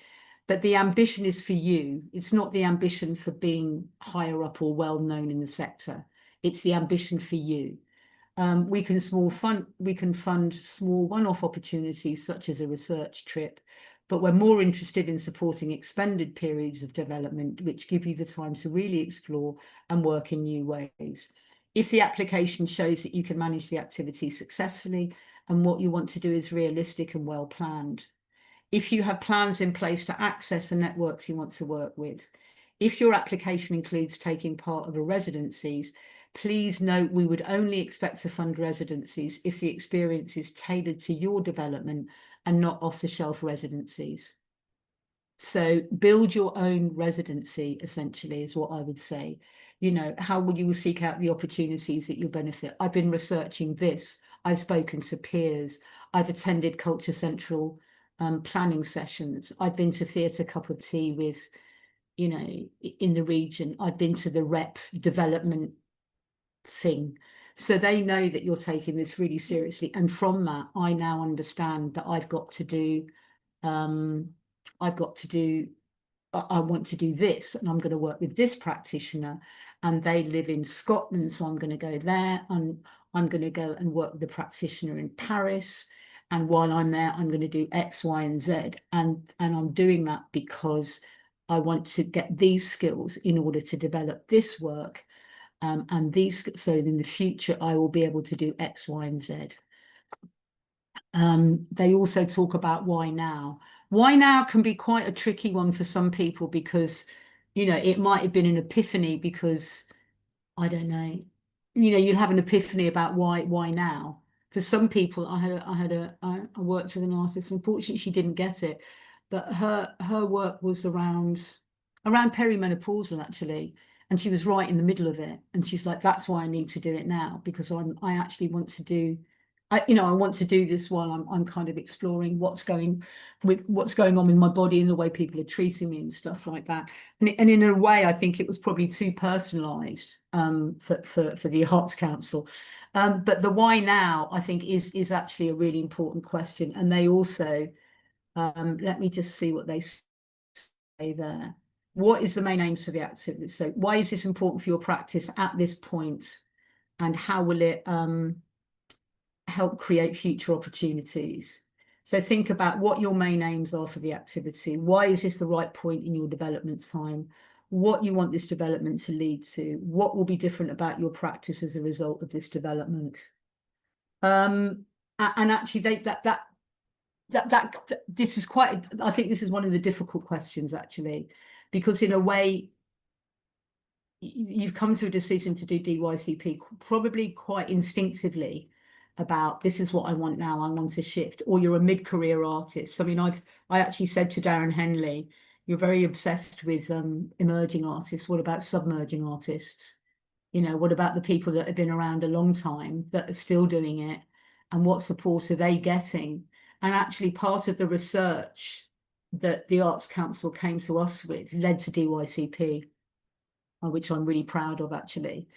But the ambition is for you. It's not the ambition for being higher up or well known in the sector. It's the ambition for you. We can fund small one-off opportunities such as a research trip, but we're more interested in supporting expanded periods of development, which give you the time to really explore and work in new ways. If the application shows that you can manage the activity successfully and what you want to do is realistic and well planned. If you have plans in place to access the networks you want to work with. If your application includes taking part of a residencies, please note we would only expect to fund residencies if the experience is tailored to your development and not off-the-shelf residencies. So build your own residency, essentially, is what I would say. How will you seek out the opportunities that you'll benefit? I've been researching this. I've spoken to peers. I've attended Culture Central planning sessions. I've been to Theatre Cup of Tea with, in the region. I've been to the rep development thing. So they know that you're taking this really seriously. And from that, I now understand that I want to do this, and I'm going to work with this practitioner, and they live in Scotland, so I'm going to go there, and I'm going to go and work with the practitioner in Paris, and while I'm there, I'm going to do X, Y, and Z, and I'm doing that because I want to get these skills in order to develop this work, and these, so in the future I will be able to do X, Y, and Z. They also talk about why now. Why now can be quite a tricky one for some people because, it might have been an epiphany because, I don't know, you'll have an epiphany about why now. For some people, I worked with an artist. Unfortunately, she didn't get it, but her work was around perimenopausal actually, and she was right in the middle of it. And she's like, that's why I need to do it now because I actually want to do. I want to do this while I'm kind of exploring what's going on with my body and the way people are treating me and stuff like that. And in a way, I think it was probably too personalised for the Arts Council. But the why now, I think, is actually a really important question. And they also, let me just see what they say there. What is the main aims for the activity? So why is this important for your practice at this point? And how will it help create future opportunities? So think about what your main aims are for the activity. Why is this the right point in your development time? What you want this development to lead to? What will be different about your practice as a result of this development? And actually this is quite, I think this is one of the difficult questions actually, because in a way you've come to a decision to do DYCP probably quite instinctively about this is what I want now, I want to shift, or you're a mid-career artist. I mean, I actually said to Darren Henley, you're very obsessed with emerging artists. What about submerging artists? You know, what about the people that have been around a long time that are still doing it? And what support are they getting? And actually part of the research that the Arts Council came to us with led to DYCP, which I'm really proud of actually.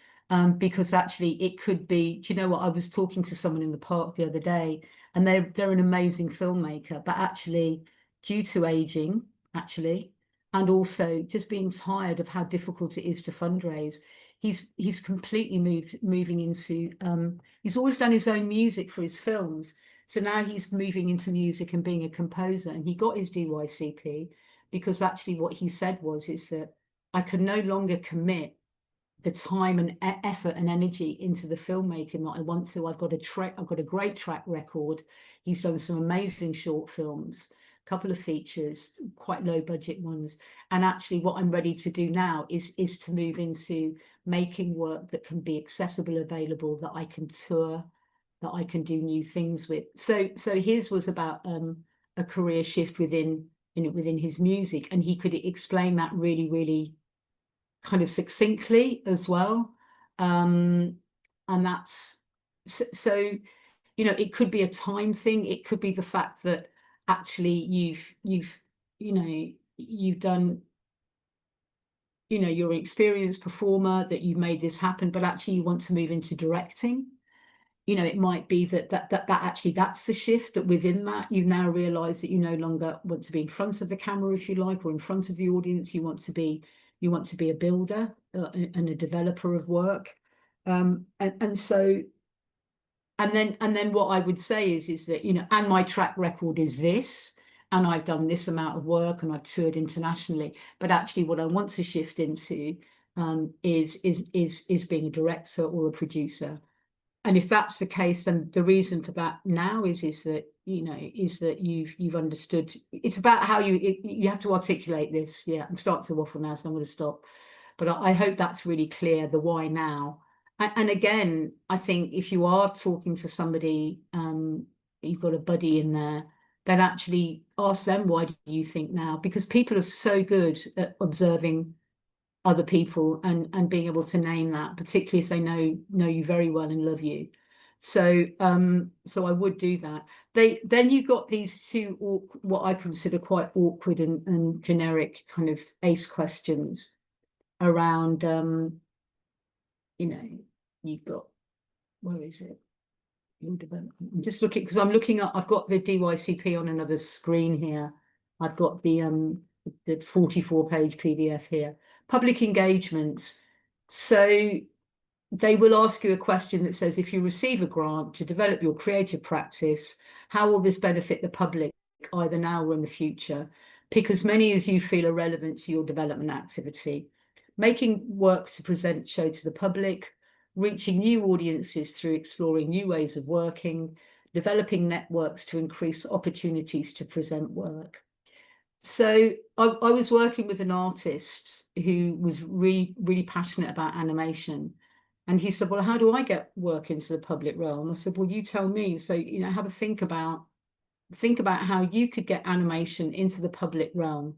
Because actually it could be, do you know what, I was talking to someone in the park the other day, and they're an amazing filmmaker, but actually due to aging, actually, and also just being tired of how difficult it is to fundraise, he's completely moving into he's always done his own music for his films. So now he's moving into music and being a composer, and he got his DYCP because actually what he said is that I can no longer commit the time and effort and energy into the filmmaking that I want to. I've got a great track record. He's done some amazing short films, a couple of features, quite low budget ones. And actually what I'm ready to do now is to move into making work that can be accessible, available, that I can tour, that I can do new things with. So his was about a career shift within his music, and he could explain that really, really kind of succinctly as well. And that's so, you know, it could be a time thing. It could be the fact that actually you've done, you know, you're an experienced performer, that you've made this happen, but actually you want to move into directing. You know, it might be that actually that's the shift, that within that you now realize that you no longer want to be in front of the camera, if you like, or in front of the audience. You want to be a builder and a developer of work. And then what I would say is that, you know, and my track record is this, and I've done this amount of work and I've toured internationally, but actually what I want to shift into is being a director or a producer. And if that's the case, then the reason for that now is that, you know, is that you've understood. It's about how you have to articulate this. Yeah, I'm starting to waffle now, so I'm going to stop. But I hope that's really clear, the why now. And again, I think if you are talking to somebody, you've got a buddy in there, then actually ask them, why do you think now? Because people are so good at observing other people and being able to name that, particularly if they know you very well and love you. So I would do that. Then you got these two what I consider quite awkward and generic kind of ACE questions around you know, you've got, where is it? Your development. I'm just looking, because I'm looking at, I've got the DYCP on another screen here. I've got the 44-page PDF here. Public engagements. So they will ask you a question that says, if you receive a grant to develop your creative practice, how will this benefit the public, either now or in the future? Pick as many as you feel are relevant to your development activity. Making work to present show to the public, reaching new audiences through exploring new ways of working, developing networks to increase opportunities to present work. So I was working with an artist who was really, really passionate about animation. And he said, well, how do I get work into the public realm? I said, well, you tell me. So, you know, have a think about how you could get animation into the public realm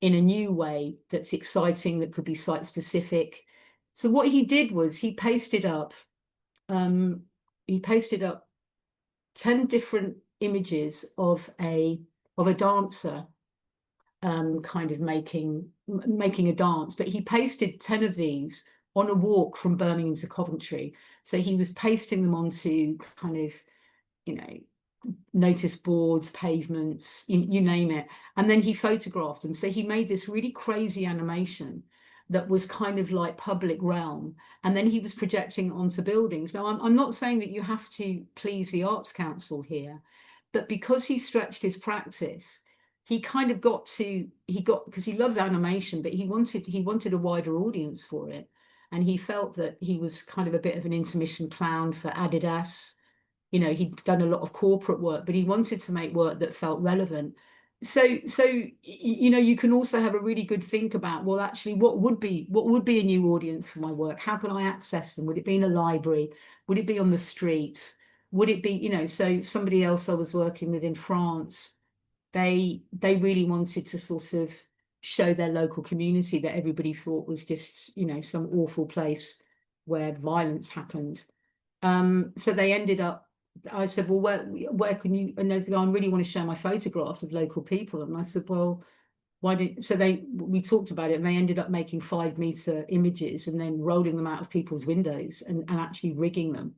in a new way that's exciting, that could be site specific. So what he did was he pasted up 10 different images of a dancer kind of making a dance, but he pasted 10 of these on a walk from Birmingham to Coventry. So he was pasting them onto kind of, you know, notice boards, pavements, you name it. And then he photographed them. So he made this really crazy animation that was kind of like public realm. And then he was projecting onto buildings. Now, I'm not saying that you have to please the Arts Council here, but because he stretched his practice, he kind of because he loves animation, but he wanted a wider audience for it. And he felt that he was kind of a bit of an intermission clown for Adidas, You know, he'd done a lot of corporate work, but he wanted to make work that felt relevant. So you know, you can also have a really good think about, well, actually, what would be a new audience for my work? How can I access them? Would it be in a library? Would it be on the street? Would it be, you know, so somebody else I was working with in France, they really wanted to sort of show their local community that everybody thought was just, you know, some awful place where violence happened. So they ended up, I said, well, where can you, and they said, I really want to show my photographs of local people. And I said, well, why did, so we talked about it, and they ended up making 5-meter images and then rolling them out of people's windows and actually rigging them,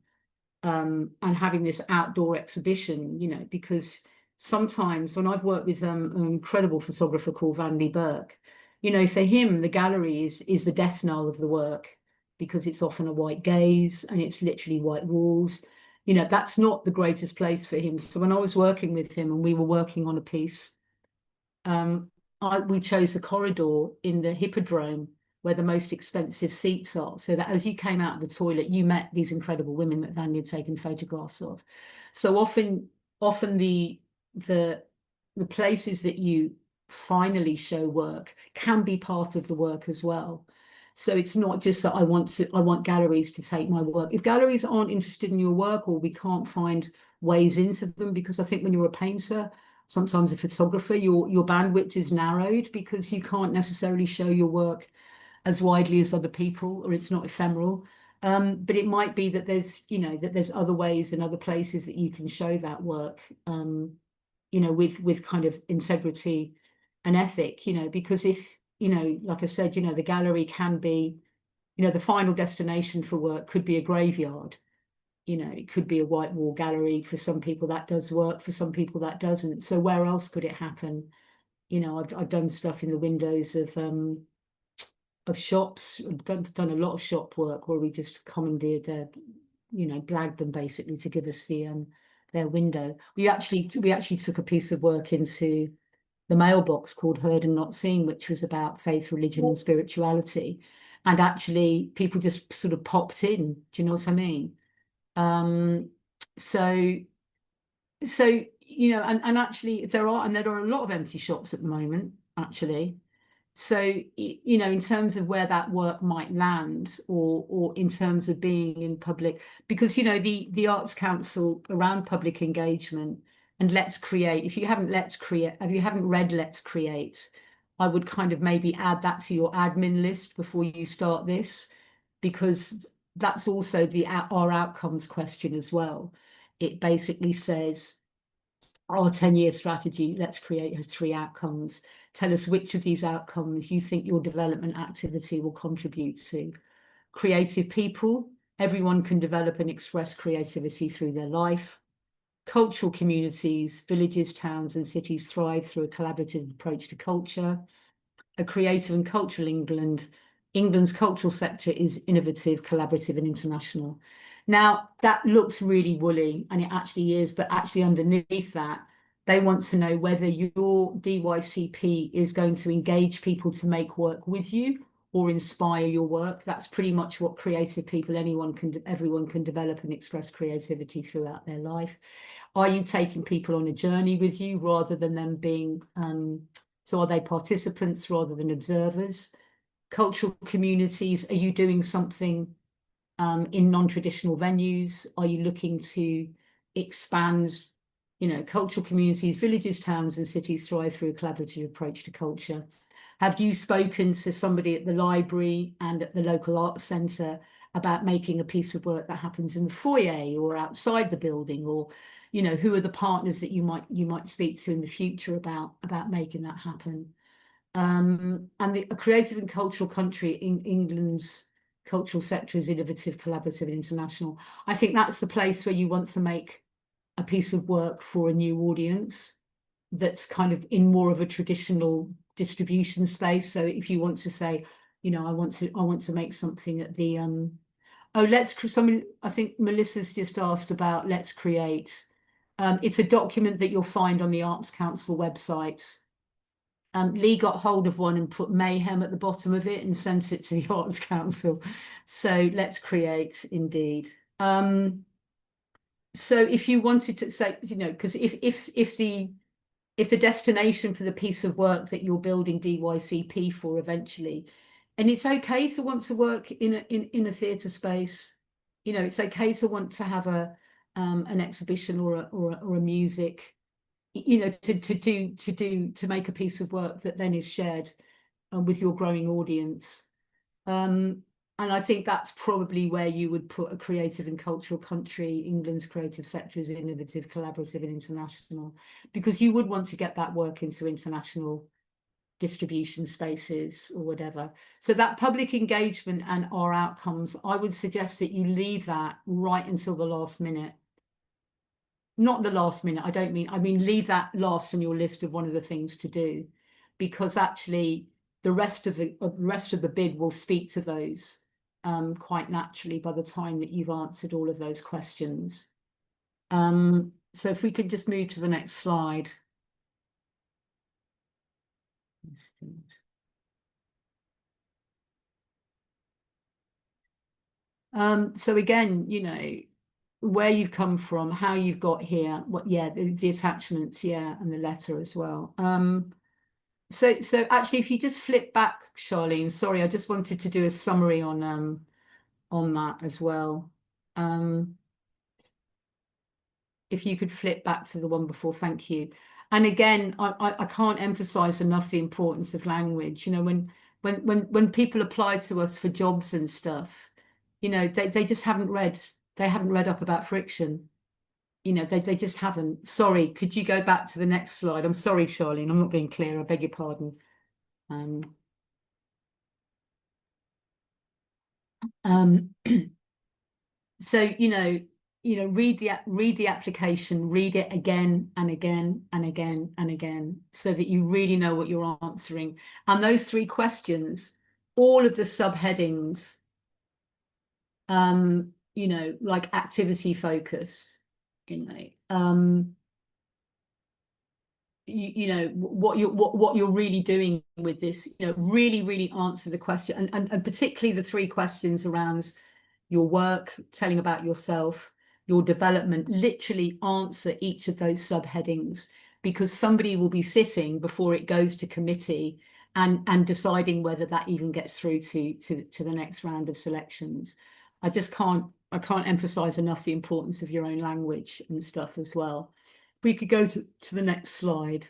and having this outdoor exhibition, you know, because sometimes when I've worked with an incredible photographer called Van Lee Burke, you know, for him, the gallery is the death knell of the work, because it's often a white gaze and it's literally white walls. You know, that's not the greatest place for him. So when I was working with him and we were working on a piece, we chose the corridor in the Hippodrome where the most expensive seats are, so that as you came out of the toilet, you met these incredible women that Van had taken photographs of. So often the places that you finally show work can be part of the work as well. So it's not just that I want galleries to take my work. If galleries aren't interested in your work, or we can't find ways into them, because I think when you're a painter, sometimes a photographer, your bandwidth is narrowed because you can't necessarily show your work as widely as other people, or it's not ephemeral. But it might be that there's, you know, that there's other ways and other places that you can show that work, you know, with kind of integrity and ethic, you know, because if, you know, like I said, you know, the gallery can be, you know, the final destination for work could be a graveyard. You know, it could be a white wall gallery. For some people that does work, for some people that doesn't. So where else could it happen? You know, I've done stuff in the windows of shops. I've done a lot of shop work where we just commandeered their, you know, blagged them basically to give us their window. We actually took a piece of work into the mailbox called Heard and Not Seen, which was about faith, religion, and spirituality. And actually, people just sort of popped in. Do you know what I mean? So you know, and actually there are a lot of empty shops at the moment, actually. So you know, in terms of where that work might land, or in terms of being in public, because you know the Arts Council around public engagement and Let's Create. If you haven't read Let's Create, I would kind of maybe add that to your admin list before you start this, because that's also our outcomes question as well. It basically says our 10-year strategy, Let's Create, has 3 outcomes. Tell us which of these outcomes you think your development activity will contribute to. Creative people, everyone can develop and express creativity through their life. Cultural communities, villages, towns, and cities thrive through a collaborative approach to culture. A creative and cultural England. England's cultural sector is innovative, collaborative, and international. Now, that looks really woolly, and it actually is, but actually underneath that, they want to know whether your DYCP is going to engage people to make work with you or inspire your work. That's pretty much what creative people, everyone can develop and express creativity throughout their life. Are you taking people on a journey with you rather than them being, so are they participants rather than observers? Cultural communities, are you doing something in non-traditional venues? Are you looking to expand, you know, cultural communities, villages, towns, and cities thrive through a collaborative approach to culture? Have you spoken to somebody at the library and at the local arts centre about making a piece of work that happens in the foyer or outside the building? Or, you know, who are the partners that you might speak to in the future about making that happen? And a creative and cultural country in England's cultural sector is innovative, collaborative, and international. I think that's the place where you want to make a piece of work for a new audience that's kind of in more of a traditional distribution space. So if you want to say, you know, I want to make something at the I think Melissa's just asked about Let's Create. It's a document that you'll find on the Arts Council website. Lee got hold of one and put mayhem at the bottom of it and sent it to the Arts Council. So Let's Create, indeed. So if you wanted to say, you know, because if the destination for the piece of work that you're building DYCP for eventually, and it's okay to want to work in a theatre space, you know, it's okay to want to have an exhibition or a music, you know, to make a piece of work that then is shared with your growing audience. And I think that's probably where you would put a creative and cultural country. England's creative sector is innovative, collaborative, and international, because you would want to get that work into international distribution spaces or whatever. So that public engagement and our outcomes, I would suggest that you leave that right until the last minute. Not the last minute, I mean leave that last on your list of one of the things to do, because actually the rest of the bid will speak to those quite naturally by the time that you've answered all of those questions. So if we could just move to the next slide. So again, you know, where you've come from, how you've got here, what, yeah, the attachments, yeah, and the letter as well. So actually, if you just flip back, Charlene, sorry, I just wanted to do a summary on that as well. If you could flip back to the one before, thank you. And again, I can't emphasize enough the importance of language. You know, when people apply to us for jobs and stuff, you know, they just haven't read up about friction. You know, they just haven't. Sorry, could you go back to the next slide? I'm sorry, Charlene, I'm not being clear. I beg your pardon. So you know, read the application, read it again and again and again and again, so that you really know what you're answering. And those 3 questions, all of the subheadings, you know, like activity focus, you know, you know what you're really doing with this, you know, really answer the question, and particularly the 3 questions around your work, telling about yourself, your development. Literally answer each of those subheadings, because somebody will be sitting before it goes to committee and deciding whether that even gets through to the next round of selections. I can't emphasize enough the importance of your own language and stuff as well. We could go to the next slide.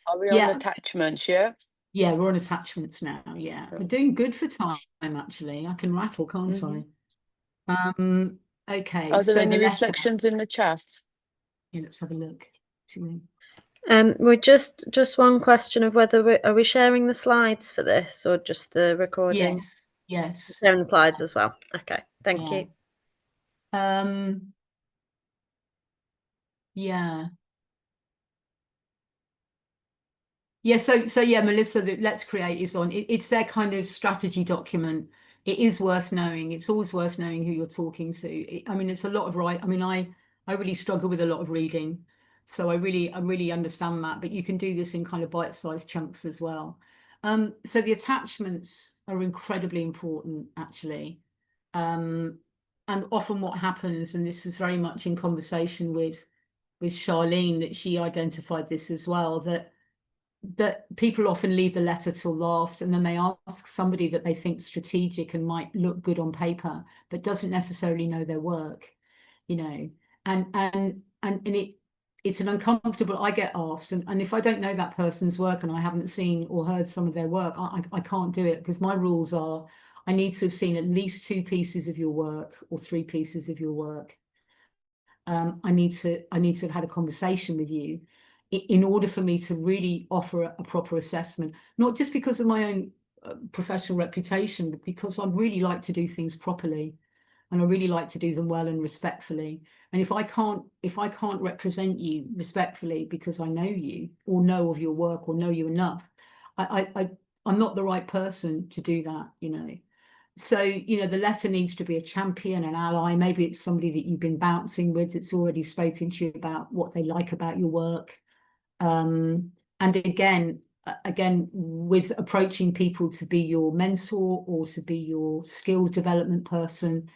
Are we on Yeah, attachments? Yeah. yeah, we're on attachments now. Yeah, we're doing good for time, actually. I can rattle, can't I? Okay, Are there so the any letter. reflections in the chat? Yeah, let's have a look. We're just one question of whether are we sharing the slides for this or just the recording? Yes. Sharing the slides as well. Okay, thank you. Yeah. Yeah, so yeah, Melissa, the Let's Create is on. It's their kind of strategy document. It is worth knowing. It's always worth knowing who you're talking to. I mean, it's a lot of I mean, I really struggle with a lot of reading, so I really understand that. But you can do this in kind of bite-sized chunks as well. So the attachments are incredibly important, actually. And often what happens, and this was very much in conversation with Charlene, that she identified this as well, that people often leave the letter till last, and then they ask somebody that they think strategic and might look good on paper, but doesn't necessarily know their work, you know, and it's an uncomfortable. I get asked, and if I don't know that person's work and I haven't seen or heard some of their work, I can't do it, because my rules are I need to have seen at least 2 pieces of your work or 3 pieces of your work. I need to have had a conversation with you in order for me to really offer a proper assessment, not just because of my own professional reputation, but because I really like to do things properly, and I really like to do them well and respectfully. And if I can't represent you respectfully because I know you or know of your work or know you enough, I'm not the right person to do that, you know. So, you know, the letter needs to be a champion, an ally. Maybe it's somebody that you've been bouncing with that's already spoken to you about what they like about your work. And again, again, with approaching people to be your mentor or to be your skills development person,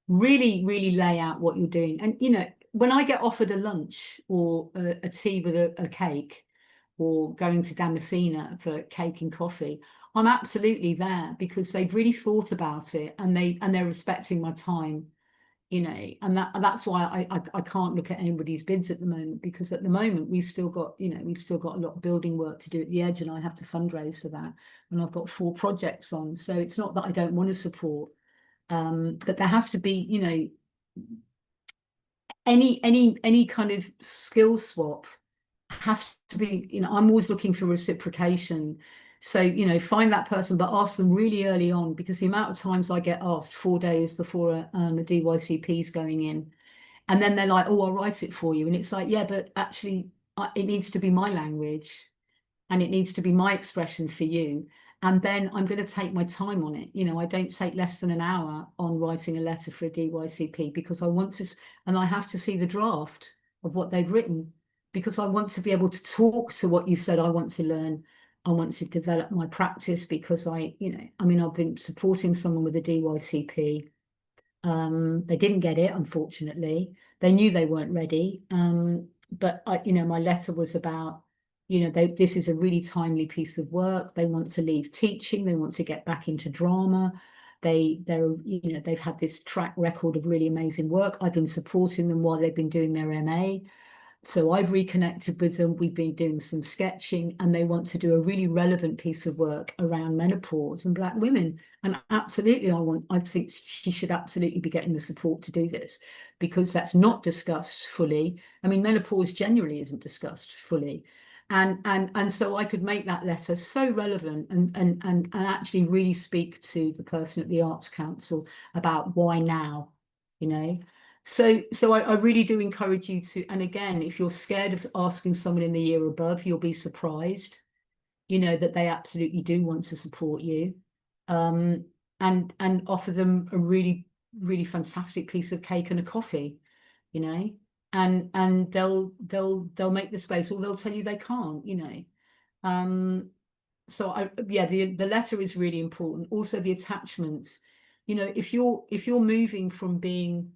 really, really lay out what you're doing. And, you know, when I get offered a lunch or a tea with a cake, or going to Damascena for cake and coffee, I'm absolutely there because they've really thought about it and they're respecting my time, you know, and that's why I can't look at anybody's bids at the moment, because at the moment we've still got a lot of building work to do at the edge, and I have to fundraise for that, and I've got 4 projects on. So it's not that I don't want to support, but there has to be, you know, any kind of skill swap has to be, you know, I'm always looking for reciprocation. So, you know, find that person, but ask them really early on, because the amount of times I get asked 4 days before a DYCP is going in, and then they're like, oh, I'll write it for you. And it's like, yeah, but actually it needs to be my language and it needs to be my expression for you. And then I'm going to take my time on it. You know, I don't take less than an hour on writing a letter for a DYCP, because I want to, and I have to see the draft of what they've written, because I want to be able to talk to what you said. I want to learn. I want to develop my practice, because you know, I mean, I've been supporting someone with a DYCP. They didn't get it, unfortunately. They knew they weren't ready. But you know, my letter was about, you know, this is a really timely piece of work. They want to leave teaching. They want to get back into drama. They're, you know, they've had this track record of really amazing work. I've been supporting them while they've been doing their MA. So I've reconnected with them. We've been doing some sketching, and they want to do a really relevant piece of work around menopause and Black women. And absolutely, I think she should absolutely be getting the support to do this, because that's not discussed fully. I mean, menopause generally isn't discussed fully. And so I could make that letter so relevant and actually really speak to the person at the Arts Council about why now, you know. So I really do encourage you to, and again, if you're scared of asking someone in the year above, you'll be surprised, you know, that they absolutely do want to support you, and offer them a really, really fantastic piece of cake and a coffee, you know, and they'll make the space, or they'll tell you they can't, you know. So yeah, the letter is really important. Also the attachments, you know, if you're moving from being,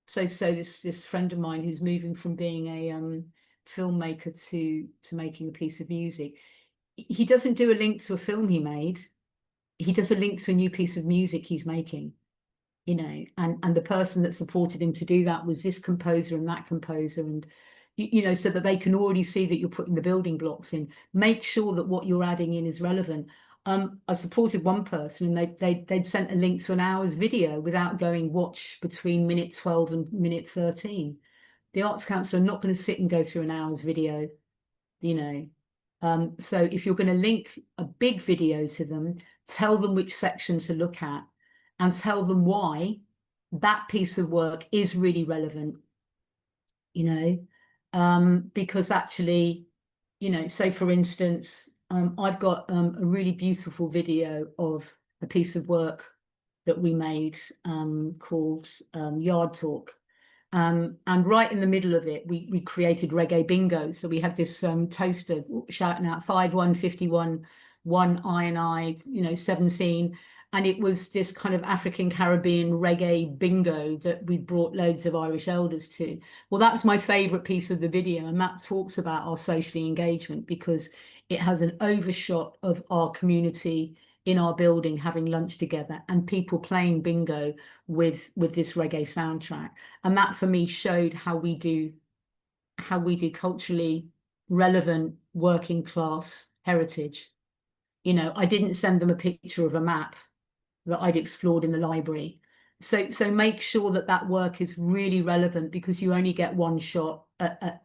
so this friend of mine who's moving from being a filmmaker to making a piece of music, he doesn't do a link to a film he made. He does a link to a new piece of music he's making, you know, and the person that supported him to do that was this composer and that composer, and you know, so that they can already see that you're putting the building blocks in. Make sure that what you're adding in is relevant. I supported one person, and they'd sent a link to an hour's video without going watch between minute 12 and minute 13. The Arts Council are not going to sit and go through an hour's video, you know. So if you're going to link a big video to them, tell them which section to look at, and tell them why that piece of work is really relevant, you know, because actually, you know, say for instance, I've got a really beautiful video of a piece of work that we made called Yard Talk. And right in the middle of it, we created reggae bingo. So we had this toaster shouting out 5151, 1 I and I, you know, 17. And it was this kind of African Caribbean reggae bingo that we brought loads of Irish elders to. Well, that's my favorite piece of the video. And that talks about our social engagement, because it has an overshot of our community in our building having lunch together and people playing bingo with this reggae soundtrack. And that for me showed how we do culturally relevant working class heritage. You know, I didn't send them a picture of a map that I'd explored in the library. So make sure that work is really relevant, because you only get one shot at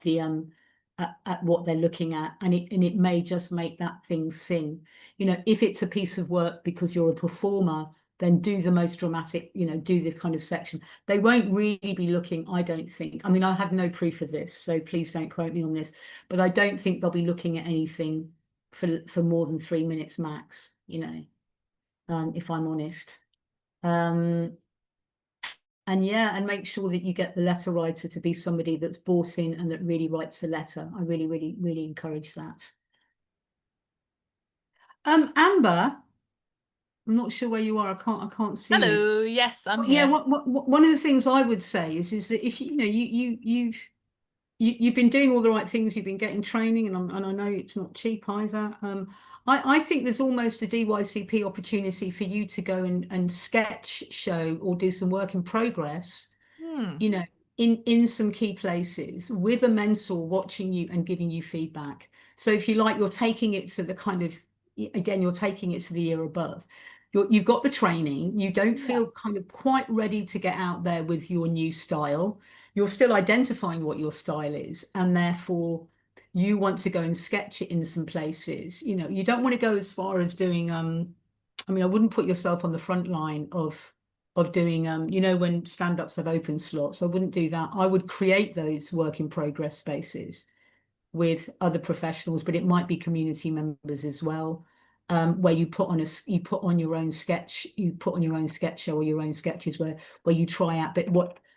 what they're looking at, and it may just make that thing sing. You know, if it's a piece of work because you're a performer, then do the most dramatic, you know, do this kind of section. They won't really be looking, I don't think. I mean, I have no proof of this, so please don't quote me on this, but I don't think they'll be looking at anything for more than 3 minutes max, you know, if I'm honest. And yeah, and make sure that you get the letter writer to be somebody that's bought in and that really writes the letter. I really, really, really encourage that. Amber, I'm not sure where you are. I can't see you. Hello, yes, I'm Yeah, here. one of the things I would say is that if you know you've been doing all the right things, you've been getting training, and I know it's not cheap either. I think there's almost a DYCP opportunity for you to go and sketch show or do some work in progress, Hmm. you know, in some key places with a mentor watching you and giving you feedback. So if you like, you're taking it to the kind of, again, you're taking it to the year above. You've got the training, you don't Yeah. feel kind of quite ready to get out there with your new style. You're still identifying what your style is, and therefore you want to go and sketch it in some places. You know, you don't want to go as far as doing I mean, I wouldn't put yourself on the front line of doing you know, when stand-ups have open slots. I wouldn't do that. I would create those work in progress spaces with other professionals, but it might be community members as well, where you put on your own sketch, you put on your own sketch show or your own sketches where you try out.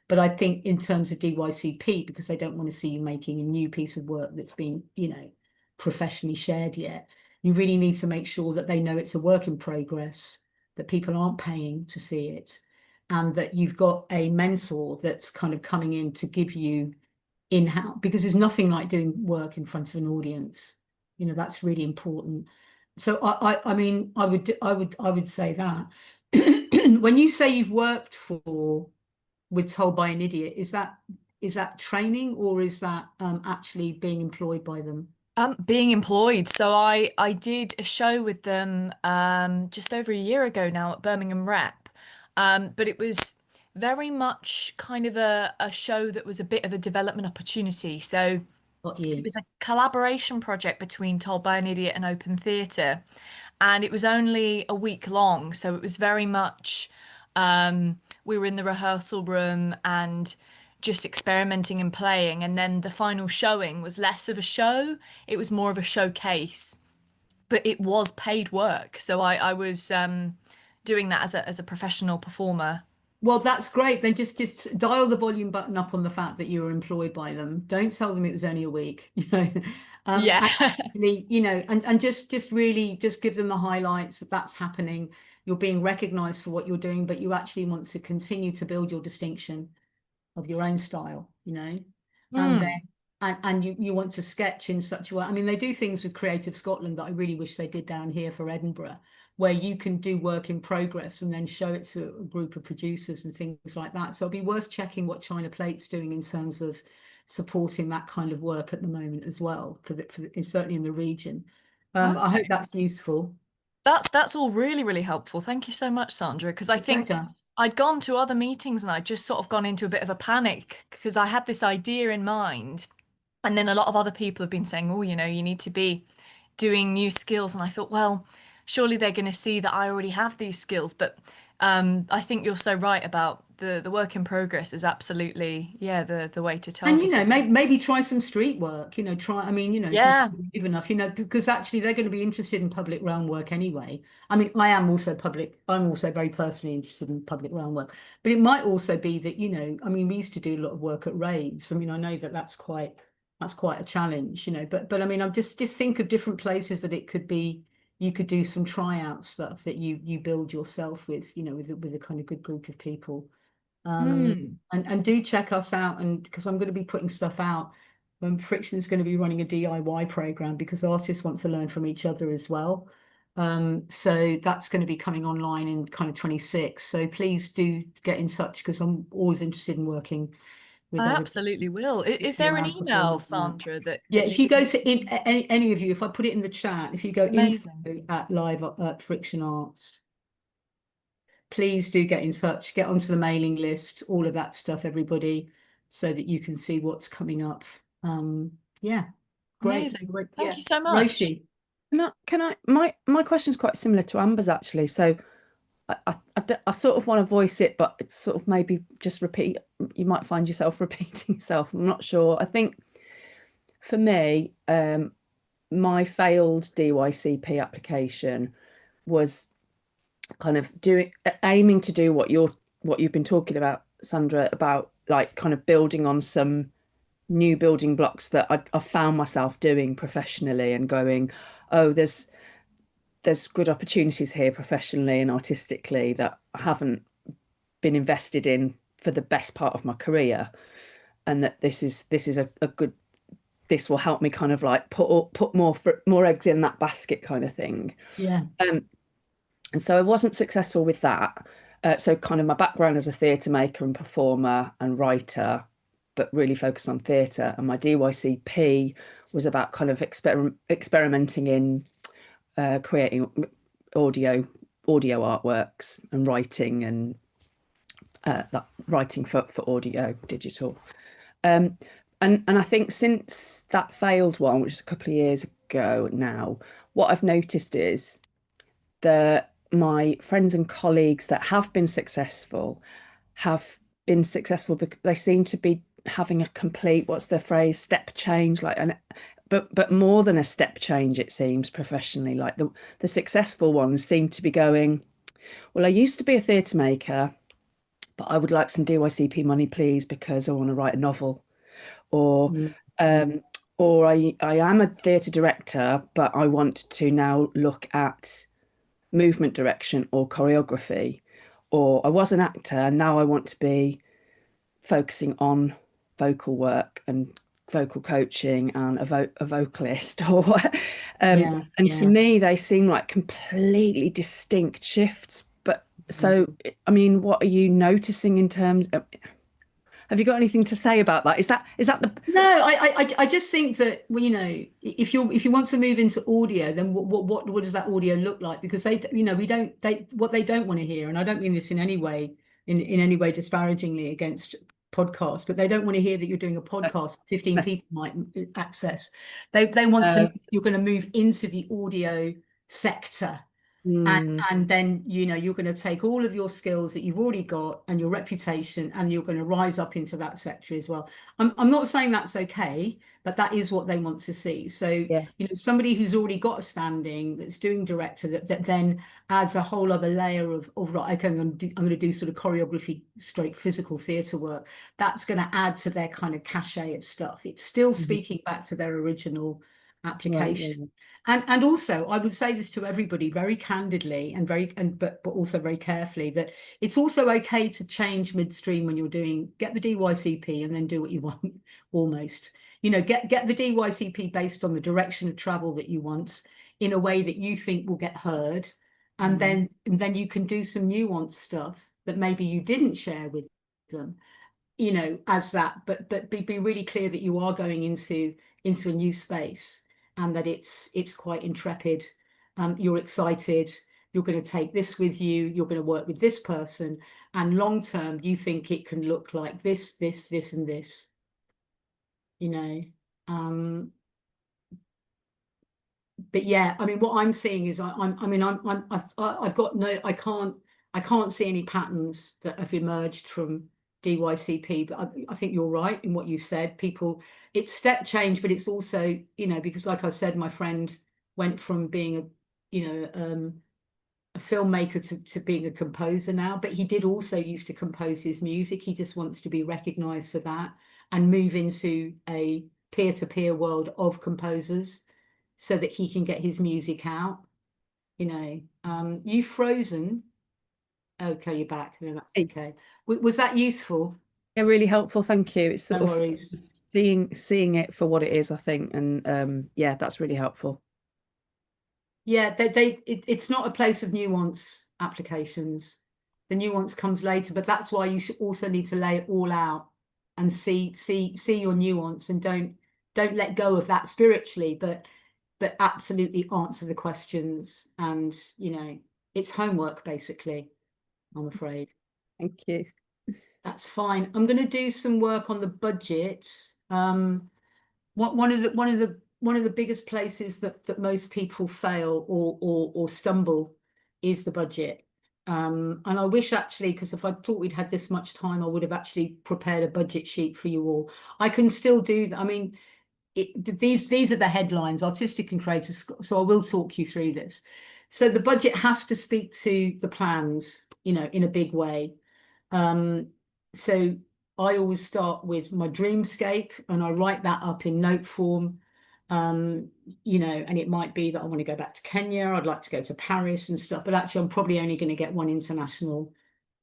But I think in terms of DYCP, because they don't want to see you making a new piece of work that's been, you know, professionally shared yet, you really need to make sure that they know it's a work in progress, that people aren't paying to see it, and that you've got a mentor that's kind of coming in to give you in-house, because there's nothing like doing work in front of an audience. You know, that's really important. So I mean, I would say that. When you say you've worked for with Told by an Idiot, is that training, or is that actually being employed by them? Being employed. So I did a show with them just over a year ago now at Birmingham Rep. But it was very much kind of a show that was a bit of a development opportunity. So Got it you. was a collaboration project between Told by an Idiot and Open Theatre. And it was only a week long. So it was very much, we were in the rehearsal room and just experimenting and playing. And then the final showing was less of a show, it was more of a showcase. But it was paid work. So I was doing that as a professional performer. Well, that's great. Then just dial the volume button up on the fact that you were employed by them. Don't tell them it was only a week, you know. Yeah. Actually, you know, and just really just give them the highlights that that's happening. You're being recognized for what you're doing, but you actually want to continue to build your distinction of your own style, you know, and then Hmm. and you want to sketch in such a way. I mean, they do things with Creative Scotland that I really wish they did down here for Edinburgh, where you can do work in progress and then show it to a group of producers and things like that. So it'll be worth checking what China Plate's doing in terms of supporting that kind of work at the moment as well, certainly in the region. I hope Okay. that's useful. That's all really, really helpful. Thank you so much, Sandra, because I think Pleasure. I'd gone to other meetings and I'd just sort of gone into a bit of a panic because I had this idea in mind. And then a lot of other people have been saying, oh, you need to be doing new skills. And I thought, well, surely they're going to see that I already have these skills. But I think you're so right about the work in progress is absolutely, yeah, the way to And you target know, it. maybe try some street work, you know, I mean, you know, if you feel Yeah, brave enough, you know, because actually they're going to be interested in public realm work anyway. I mean, I'm also very personally interested in public realm work, but it might also be that, you know, I mean, we used to do a lot of work at raves. I mean, I know that that's quite a challenge, you know, but I mean, I'm just think of different places that it could be, you could do some tryout stuff that you build yourself with, you know, with a kind of good group of people. Hmm. And do check us out, and because I'm going to be putting stuff out. Friction's going to be running a DIY program because artists want to learn from each other as well. So that's going to be coming online in kind of 26. So please do get in touch because I'm always interested in working with I other, absolutely will. Is particularly there an around email, performance and that. Sandra, that Yeah, that if you you could go use? to any of you, if I put it in the chat, if you go info Amazing. at live at Friction Arts, please do get in touch, get onto the mailing list, all of that stuff, everybody, so that you can see what's coming up. Yeah, great. Amazing. Thank Yeah, you so much. Roshi. My question's quite similar to Amber's actually. So I sort of want to voice it, but it's sort of maybe just repeat. You might find yourself repeating yourself. I'm not sure. I think for me, my failed DYCP application was kind of aiming to do what you've been talking about, Sandra, about like kind of building on some new building blocks that I found myself doing professionally and going, oh, there's good opportunities here professionally and artistically that I haven't been invested in for the best part of my career, and that this is a good, this will help me kind of like put more eggs in that basket kind of thing. Yeah. And so I wasn't successful with that. So kind of my background as a theatre maker and performer and writer, but really focused on theatre. And my DYCP was about kind of experimenting in creating audio artworks and writing, and writing for audio, digital. And I think since that failed one, which is a couple of years ago now, what I've noticed is that my friends and colleagues that have been successful because they seem to be having a complete, what's the phrase, step change, like but more than a step change, it seems, professionally. Like the successful ones seem to be going, well, I used to be a theatre maker, but I would like some DYCP money, please, because I want to write a novel. Or I am a theatre director, but I want to now look at movement direction or choreography. Or I was an actor, and now I want to be focusing on vocal work and vocal coaching and a vocalist. Or and to me, they seem like completely distinct shifts. But so, I mean, what are you noticing in terms of? Have you got anything to say about that? Is that the? No, I just think that, well, you know, if you want to move into audio, then what does that audio look like? Because what they don't want to hear, and I don't mean this in any way disparagingly against podcasts, but they don't want to hear that you're doing a podcast 15 people might access. They want to, you're going to move into the audio sector. And then, you know, you're going to take all of your skills that you've already got and your reputation, and you're going to rise up into that sector as well. I'm not saying that's okay, but that is what they want to see. So, you know, somebody who's already got a standing, that's doing director, that then adds a whole other layer of right, okay, I'm going to do sort of choreography straight physical theatre work. That's going to add to their kind of cachet of stuff. It's still speaking back to their original application. And also, I would say this to everybody very candidly but also very carefully, that it's also okay to change midstream when you're get the DYCP and then do what you want. Almost, you know, get the DYCP based on the direction of travel that you want, in a way that you think will get heard, and then you can do some nuanced stuff that maybe you didn't share with them, you know, as that, but be really clear that you are going into a new space, and that it's quite intrepid. You're excited. You're going to take this with you. You're going to work with this person, and long term, you think it can look like this, and this. You know, but yeah, I mean, what I'm seeing is I've got no, I can't see any patterns that have emerged from DYCP, but I think you're right in what you said. People, it's step change, but it's also, you know, because like I said, my friend went from being a filmmaker to being a composer now, but he did also used to compose his music. He just wants to be recognized for that and move into a peer-to-peer world of composers so that he can get his music out. You know, you've frozen. Okay, you're back. No, that's okay. Was that useful? Yeah, really helpful. Thank you. It's sort No of worries. seeing it for what it is, I think, and yeah, that's really helpful. Yeah, it's not a place of nuance applications. The nuance comes later, but that's why you should also need to lay it all out and see your nuance, and don't let go of that spiritually, but absolutely answer the questions. And, you know, it's homework basically, I'm afraid. Thank you. That's fine. I'm going to do some work on the budgets. One of the biggest places that most people fail or stumble is the budget. And I wish actually, because if I thought we'd had this much time, I would have actually prepared a budget sheet for you all. I can still do that. I mean, these are the headlines, artistic and creative. So I will talk you through this. So the budget has to speak to the plans, you know, in a big way. So I always start with my dreamscape, and I write that up in note form. you know, and it might be that I want to go back to Kenya, I'd like to go to Paris and stuff, but actually I'm probably only going to get one international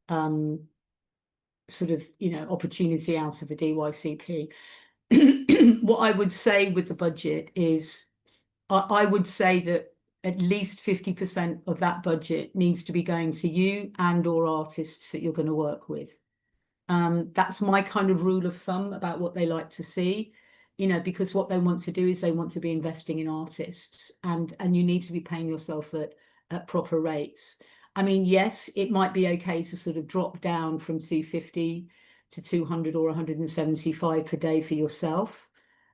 sort of, you know, opportunity out of the DYCP. What I would say with the budget is I would say that at least 50% of that budget needs to be going to you and or artists that you're going to work with. That's my kind of rule of thumb about what they like to see, you know, because what they want to do is they want to be investing in artists, and you need to be paying yourself at proper rates. I mean, yes, it might be okay to sort of drop down from 250 to 200 or 175 per day for yourself.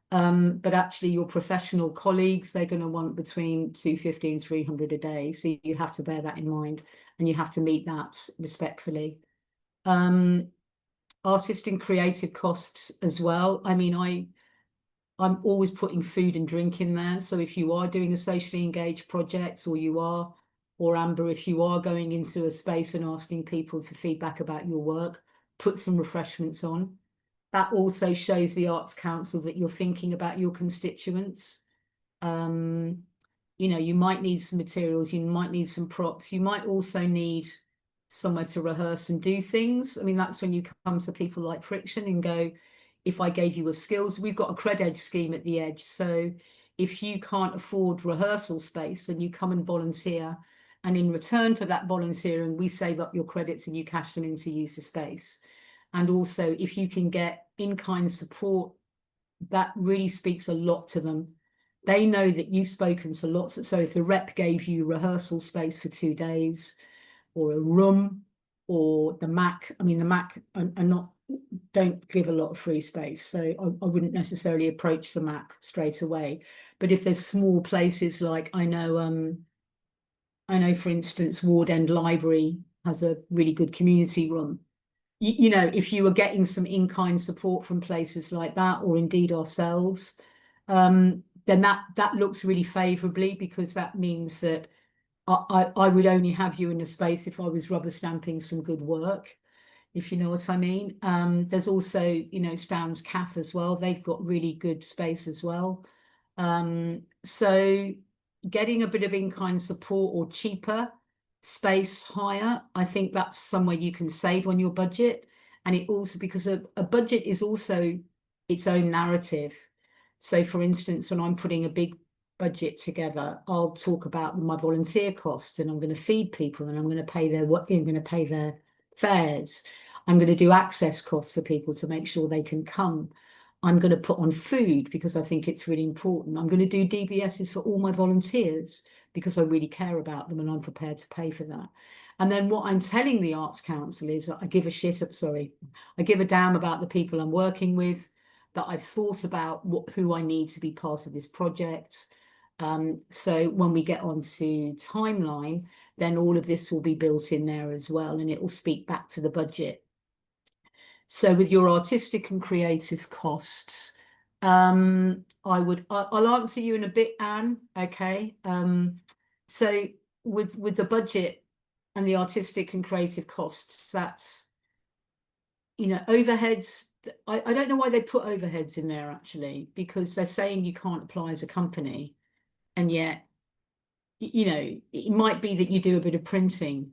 But actually your professional colleagues, they're going to want between 250 and 300 a day. So you have to bear that in mind, and you have to meet that respectfully. Artist and creative costs as well. I mean, I'm always putting food and drink in there. So if you are doing a socially engaged project, or Amber, if you are going into a space and asking people to feedback about your work, put some refreshments on. That also shows the Arts Council that you're thinking about your constituents. You know, you might need some materials, you might need some props, you might also need somewhere to rehearse and do things. I mean, that's when you come to people like Friction and go, if I gave you a skills, we've got a cred edge scheme at the Edge. So if you can't afford rehearsal space, then you come and volunteer. And in return for that volunteering, we save up your credits and you cash them into user space. And also, if you can get in-kind support, that really speaks a lot to them. They know that you've spoken to lots of, so if the rep gave you rehearsal space for 2 days, or a room, or the Mac, I mean, the Mac don't give a lot of free space, so I wouldn't necessarily approach the Mac straight away. But if there's small places like, I know, for instance, Ward End Library has a really good community room. You know, if you were getting some in-kind support from places like that, or indeed ourselves, then that looks really favourably, because that means that I would only have you in a space if I was rubber stamping some good work, if you know what I mean. There's also, you know, Stan's Cafe as well. They've got really good space as well. So getting a bit of in-kind support or cheaper space hire, I think that's somewhere you can save on your budget. And it also, because a budget is also its own narrative. So for instance, when I'm putting a big budget together, I'll talk about my volunteer costs, and I'm going to feed people, and I'm going to pay their fares. I'm going to do access costs for people to make sure they can come. I'm going to put on food because I think it's really important. I'm going to do DBSs for all my volunteers because I really care about them and I'm prepared to pay for that. And then what I'm telling the Arts Council is I give a damn about the people I'm working with, that I've thought about who I need to be part of this project. So when we get onto timeline, then all of this will be built in there as well, and it will speak back to the budget. So with your artistic and creative costs, I'll answer you in a bit, Anne. Okay. So with the budget and the artistic and creative costs, that's, you know, overheads. I don't know why they put overheads in there, actually, because they're saying you can't apply as a company, and yet, you know, it might be that you do a bit of printing.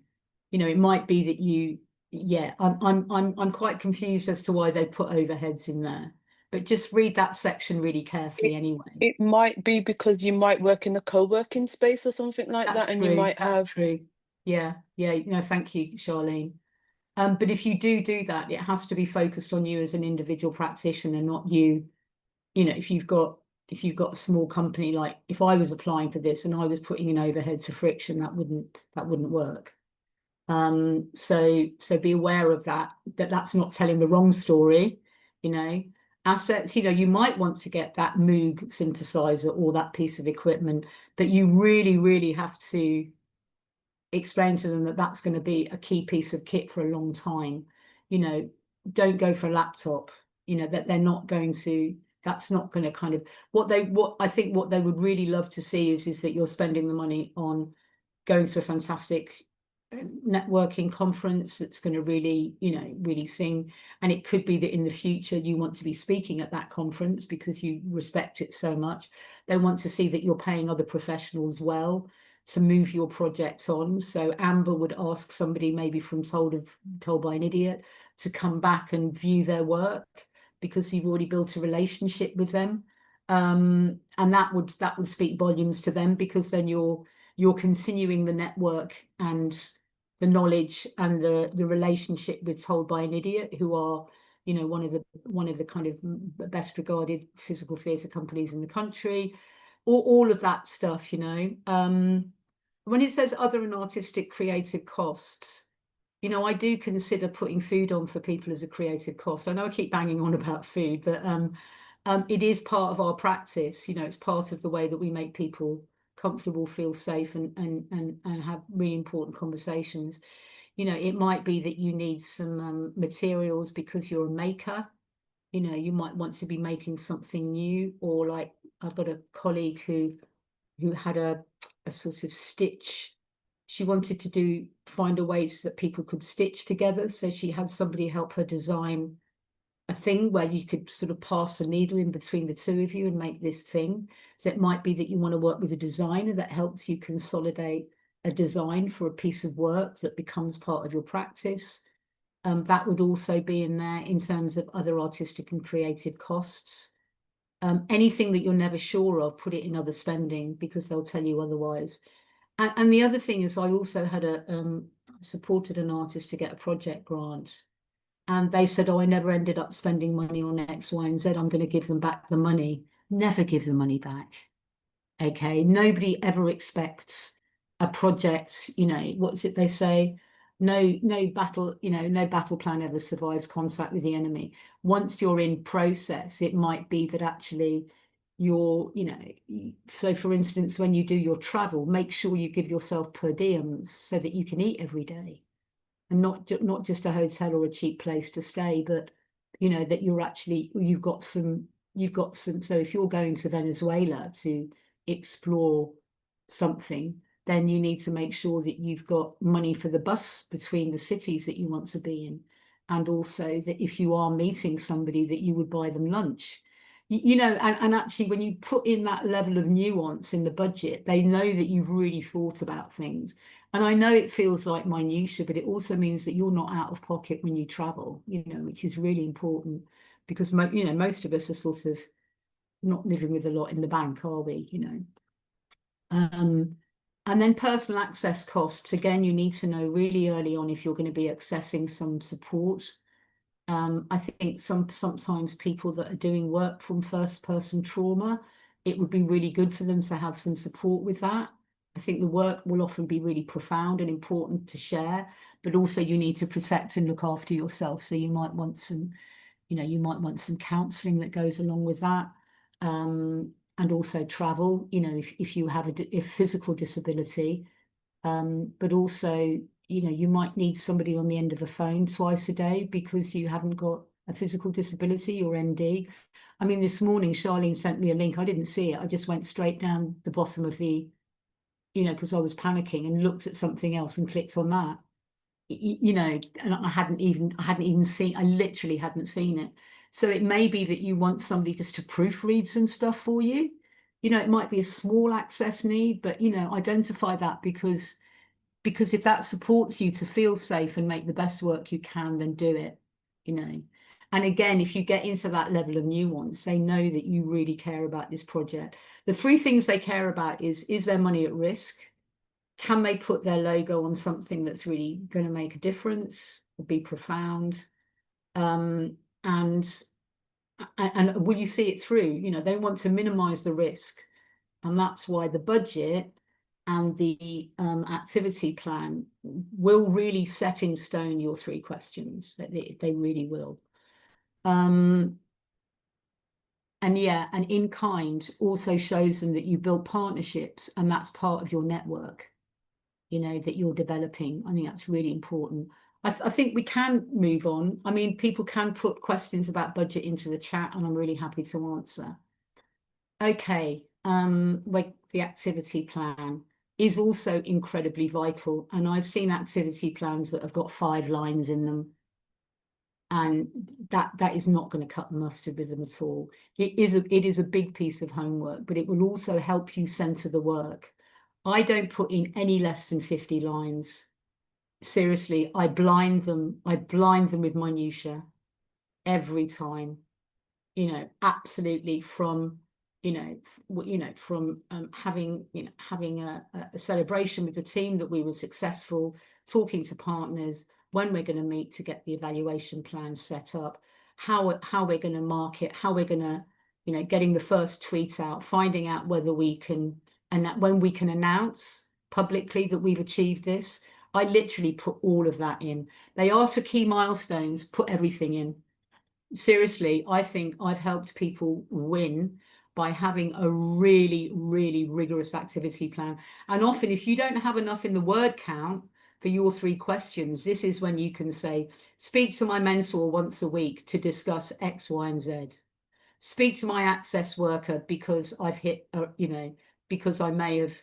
You know, it might be that you. Yeah, I'm quite confused as to why they put overheads in there, but just read that section really carefully anyway. It might be because you might work in a co-working space or something like that, and you might have. That's true. Yeah. No, thank you, Charlene. But if you do that, it has to be focused on you as an individual practitioner, not you. You know, if you've got a small company, like if I was applying for this and I was putting in overheads for Friction, that wouldn't work. So be aware of that's not telling the wrong story. You know, assets, you know, you might want to get that Moog synthesizer or that piece of equipment, but you really, really have to explain to them that that's going to be a key piece of kit for a long time. You know, don't go for a laptop, you know, that they're not going to, that's not going to kind of, what I think what they would really love to see is that you're spending the money on going to a fantastic networking conference that's going to really, really sing. And it could be that in the future you want to be speaking at that conference because you respect it so much. They want to see that you're paying other professionals well to move your project on. So Amber would ask somebody maybe from Told by an Idiot to come back and view their work because you've already built a relationship with them. And that would speak volumes to them, because then you're continuing the network and the knowledge and the relationship with Told by an Idiot, who are, one of the kind of best regarded physical theatre companies in the country. All of that stuff, when it says other and artistic creative costs, I do consider putting food on for people as a creative cost. I know I keep banging on about food, but it is part of our practice. It's part of the way that we make people comfortable, feel safe, and have really important conversations. It might be that you need some materials because you're a maker. You might want to be making something new, or like I've got a colleague who had a sort of stitch. She wanted to find a way so that people could stitch together. So she had somebody help her design a thing where you could sort of pass a needle in between the two of you and make this thing. So it might be that you want to work with a designer that helps you consolidate a design for a piece of work that becomes part of your practice. That would also be in there in terms of other artistic and creative costs. Anything that you're never sure of, put it in other spending, because they'll tell you otherwise. And the other thing is, I also had supported an artist to get a project grant. And they said, oh, I never ended up spending money on X, Y, and Z. I'm going to give them back the money. Never give the money back. Okay. Nobody ever expects a project, what's it they say? No battle, no battle plan ever survives contact with the enemy. Once you're in process, it might be that actually you're, so for instance, when you do your travel, make sure you give yourself per diems so that you can eat every day. And not just a hotel or a cheap place to stay, but that you've got some. So if you're going to Venezuela to explore something, then you need to make sure that you've got money for the bus between the cities that you want to be in, and also that if you are meeting somebody, that you would buy them lunch. And actually, when you put in that level of nuance in the budget, they know that you've really thought about things. And I know it feels like minutiae, but it also means that you're not out of pocket when you travel, which is really important, because most of us are sort of not living with a lot in the bank, are we? And then personal access costs. Again, you need to know really early on if you're going to be accessing some support. I think sometimes people that are doing work from first-person trauma, it would be really good for them to have some support with that. I think the work will often be really profound and important to share, but also you need to protect and look after yourself. So you might want some, counselling that goes along with that, and also travel. If you have a physical disability, but also, you might need somebody on the end of a phone twice a day because you haven't got a physical disability or ND. I mean, this morning, Charlene sent me a link. I didn't see it. I just went straight down the bottom of the, because I was panicking, and looked at something else and clicked on that. And I literally hadn't seen it. So it may be that you want somebody just to proofread some stuff for you. It might be a small access need, but, identify that, because if that supports you to feel safe and make the best work you can, then do it, And again, if you get into that level of nuance, they know that you really care about this project. The three things they care about is their money at risk? Can they put their logo on something that's really going to make a difference or be profound? And will you see it through? They want to minimize the risk. And that's why the budget and the activity plan will really set in stone your three questions. That they really will. And in kind also shows them that you build partnerships, and that's part of your network, that you're developing. I think that's really important. I think we can move on. I mean, people can put questions about budget into the chat, and I'm really happy to answer. Okay, like the activity plan. is also incredibly vital. And I've seen activity plans that have got 5 lines in them, and that is not going to cut the mustard with them at all. It is a big piece of homework, but it will also help you center the work. I don't put in any less than 50 lines. Seriously, I blind them with minutiae every time, absolutely, from having a celebration with the team that we were successful, talking to partners, when we're going to meet to get the evaluation plan set up, how we're going to market, how we're going to, getting the first tweet out, finding out whether we can, and that when we can announce publicly that we've achieved this. I literally put all of that in. They ask for key milestones, put everything in. Seriously, I think I've helped people win by having a really, really rigorous activity plan. And often, if you don't have enough in the word count for your 3 questions, this is when you can say, speak to my mentor once a week to discuss X, Y, and Z. Speak to my access worker because I've hit, because I may have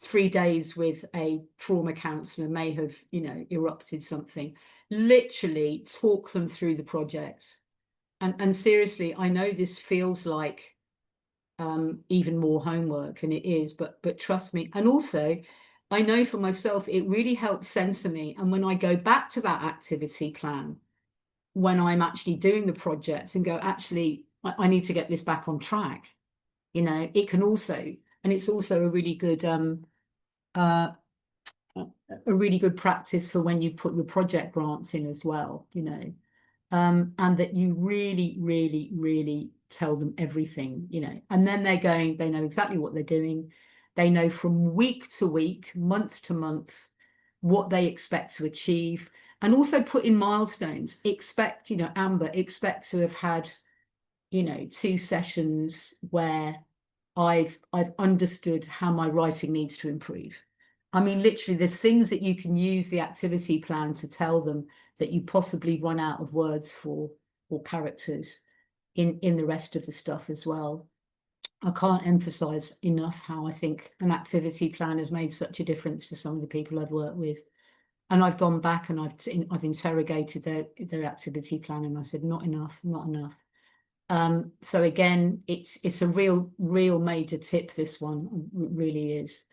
3 days with a trauma counsellor may have, erupted something. Literally talk them through the project. And seriously, I know this feels like even more homework, and it is, but trust me. And also, I know for myself, it really helps center me. And when I go back to that activity plan, when I'm actually doing the projects and go, actually, I need to get this back on track. It can also, and it's also a really good practice for when you put your project grants in as well, and that you really, really, really tell them everything, and then they know exactly what they're doing. They know from week to week, month to month, what they expect to achieve, and also put in milestones. Amber, expect to have had, 2 sessions where I've understood how my writing needs to improve. I mean, literally, there's things that you can use the activity plan to tell them that you possibly run out of words for or characters in the rest of the stuff as well. I can't emphasize enough how I think an activity plan has made such a difference to some of the people I've worked with. And I've gone back and I've interrogated their activity plan, and I said, not enough. So again, it's a real major tip, this one. It really is.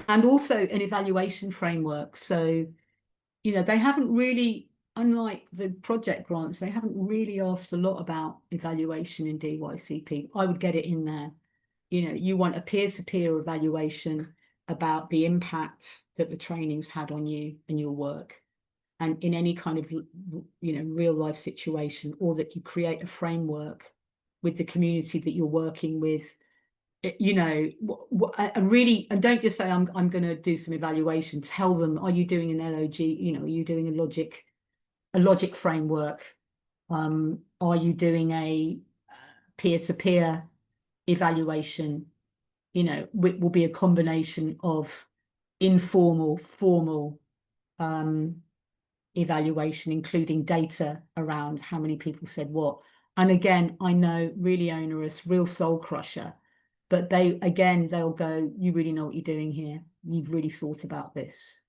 And also an evaluation framework. So, they haven't really, unlike the project grants, they haven't really asked a lot about evaluation in DYCP. I would get it in there. You want a peer-to-peer evaluation about the impact that the training's had on you and your work, and in any kind of, real life situation, or that you create a framework with the community that you're working with. Really, and don't just say, I'm going to do some evaluation. Tell them, are you doing an LOG? Are you doing a logic framework? Are you doing a peer-to-peer evaluation? It will be a combination of informal, formal evaluation, including data around how many people said what. And again, I know, really onerous, real soul crusher. But they'll go, you really know what you're doing here. You've really thought about this.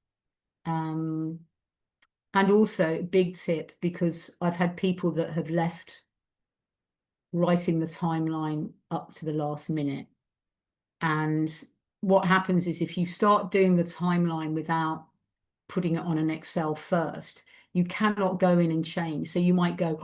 And also, big tip, because I've had people that have left writing the timeline up to the last minute. And what happens is, if you start doing the timeline without putting it on an Excel first, you cannot go in and change. So you might go,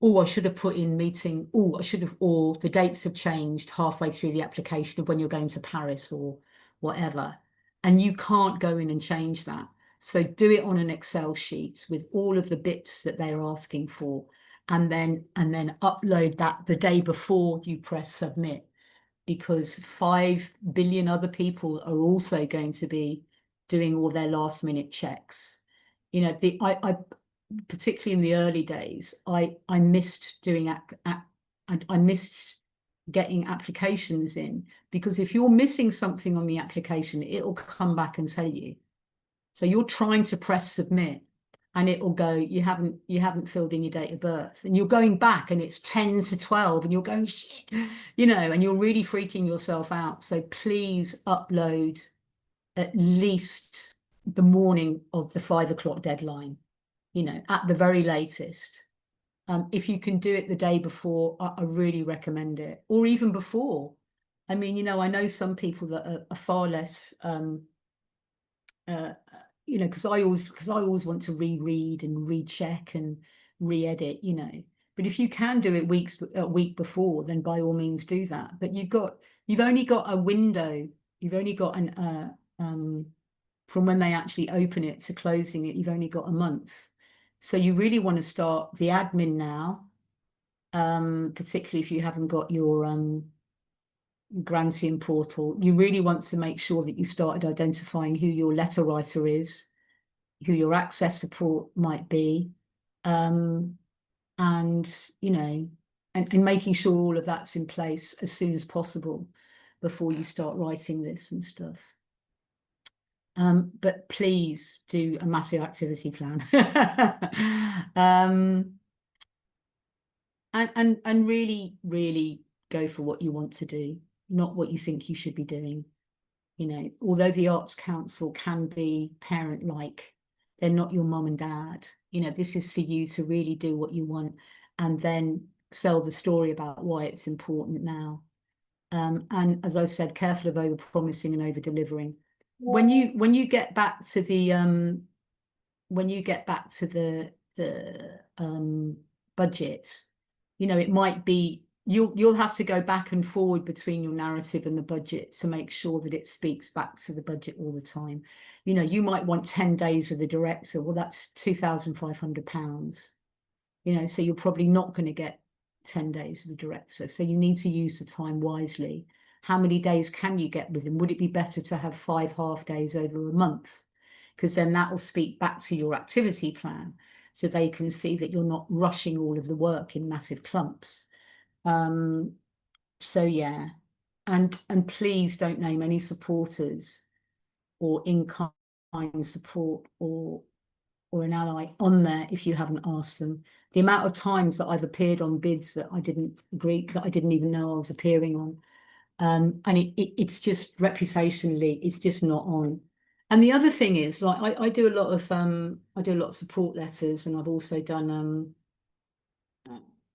oh, I should have put in meeting. Oh, I should have, or the dates have changed halfway through the application of when you're going to Paris or whatever. And you can't go in and change that. So do it on an Excel sheet with all of the bits that they're asking for, and then upload that the day before you press submit, because 5 billion other people are also going to be doing all their last minute checks. I particularly in the early days, I missed doing I missed getting applications in, because if you're missing something on the application, it'll come back and tell you. So you're trying to press submit, and it'll go, you haven't filled in your date of birth, and you're going back and it's 10 to 12 and you're going, and you're really freaking yourself out. So please upload at least the morning of the 5 o'clock deadline, you know, at the very latest. If you can do it the day before, I really recommend it, or even before. I mean, you know, I know some people that are far less, you know, because I always want to reread and recheck and re-edit, you know. But if you can do it a week before, then by all means do that. But you've only got a window. You've only got an from when they actually open it to closing it, you've only got a month. So you really want to start the admin now, particularly if you haven't got your Grantian portal. You really want to make sure that you started identifying who your letter writer is, who your access support might be, and you know, and making sure all of that's in place as soon as possible before you start writing this and stuff. But please do a massive activity plan. And really, really go for what you want to do, not what you think you should be doing. You know, although the Arts Council can be parent-like, they're not your mum and dad. You know, this is for you to really do what you want and then sell the story about why it's important now. And as I said, careful of over-promising and over-delivering. When you get back to the budget, you know, it might be you'll have to go back and forward between your narrative and the budget to make sure that it speaks back to the budget all the time. You know, you might want 10 days with the director. Well, that's £2,500. You know, so you're probably not going to get 10 days with the director. So you need to use the time wisely. How many days can you get with them? Would it be better to have 5 half days over a month? Because then that will speak back to your activity plan so they can see that you're not rushing all of the work in massive clumps. So yeah, and please don't name any supporters or in-kind support or an ally on there if you haven't asked them. The amount of times that I've appeared on bids that I didn't agree, that I didn't even know I was appearing on, and it's just reputationally, it's just not on. And the other thing is, like, I do a lot of support letters, and I've also done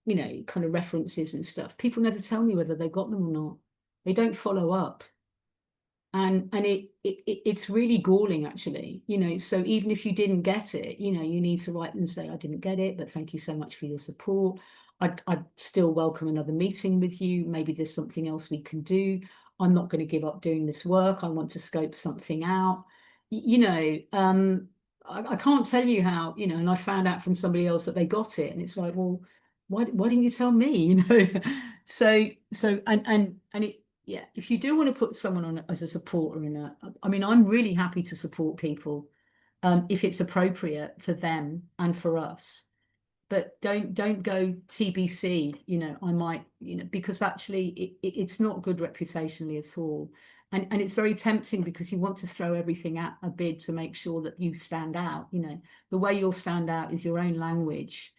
you know, kind of references and stuff. People never tell me whether they got them or not. They don't follow up. And it's really galling, actually, you know. So even if you didn't get it, you know, you need to write and say, I didn't get it, but thank you so much for your support. I'd still welcome another meeting with you. Maybe there's something else we can do. I'm not going to give up doing this work. I want to scope something out. You know, I can't tell you how, you know, and I found out from somebody else that they got it. And it's like, well, why didn't you tell me, you know? So and it, yeah, if you do want to put someone on as a supporter I mean, I'm really happy to support people if it's appropriate for them and for us. But don't go TBC, you know, I might, you know, because actually it's not good reputationally at all. And it's very tempting because you want to throw everything at a bid to make sure that you stand out. You know, the way you'll stand out is your own language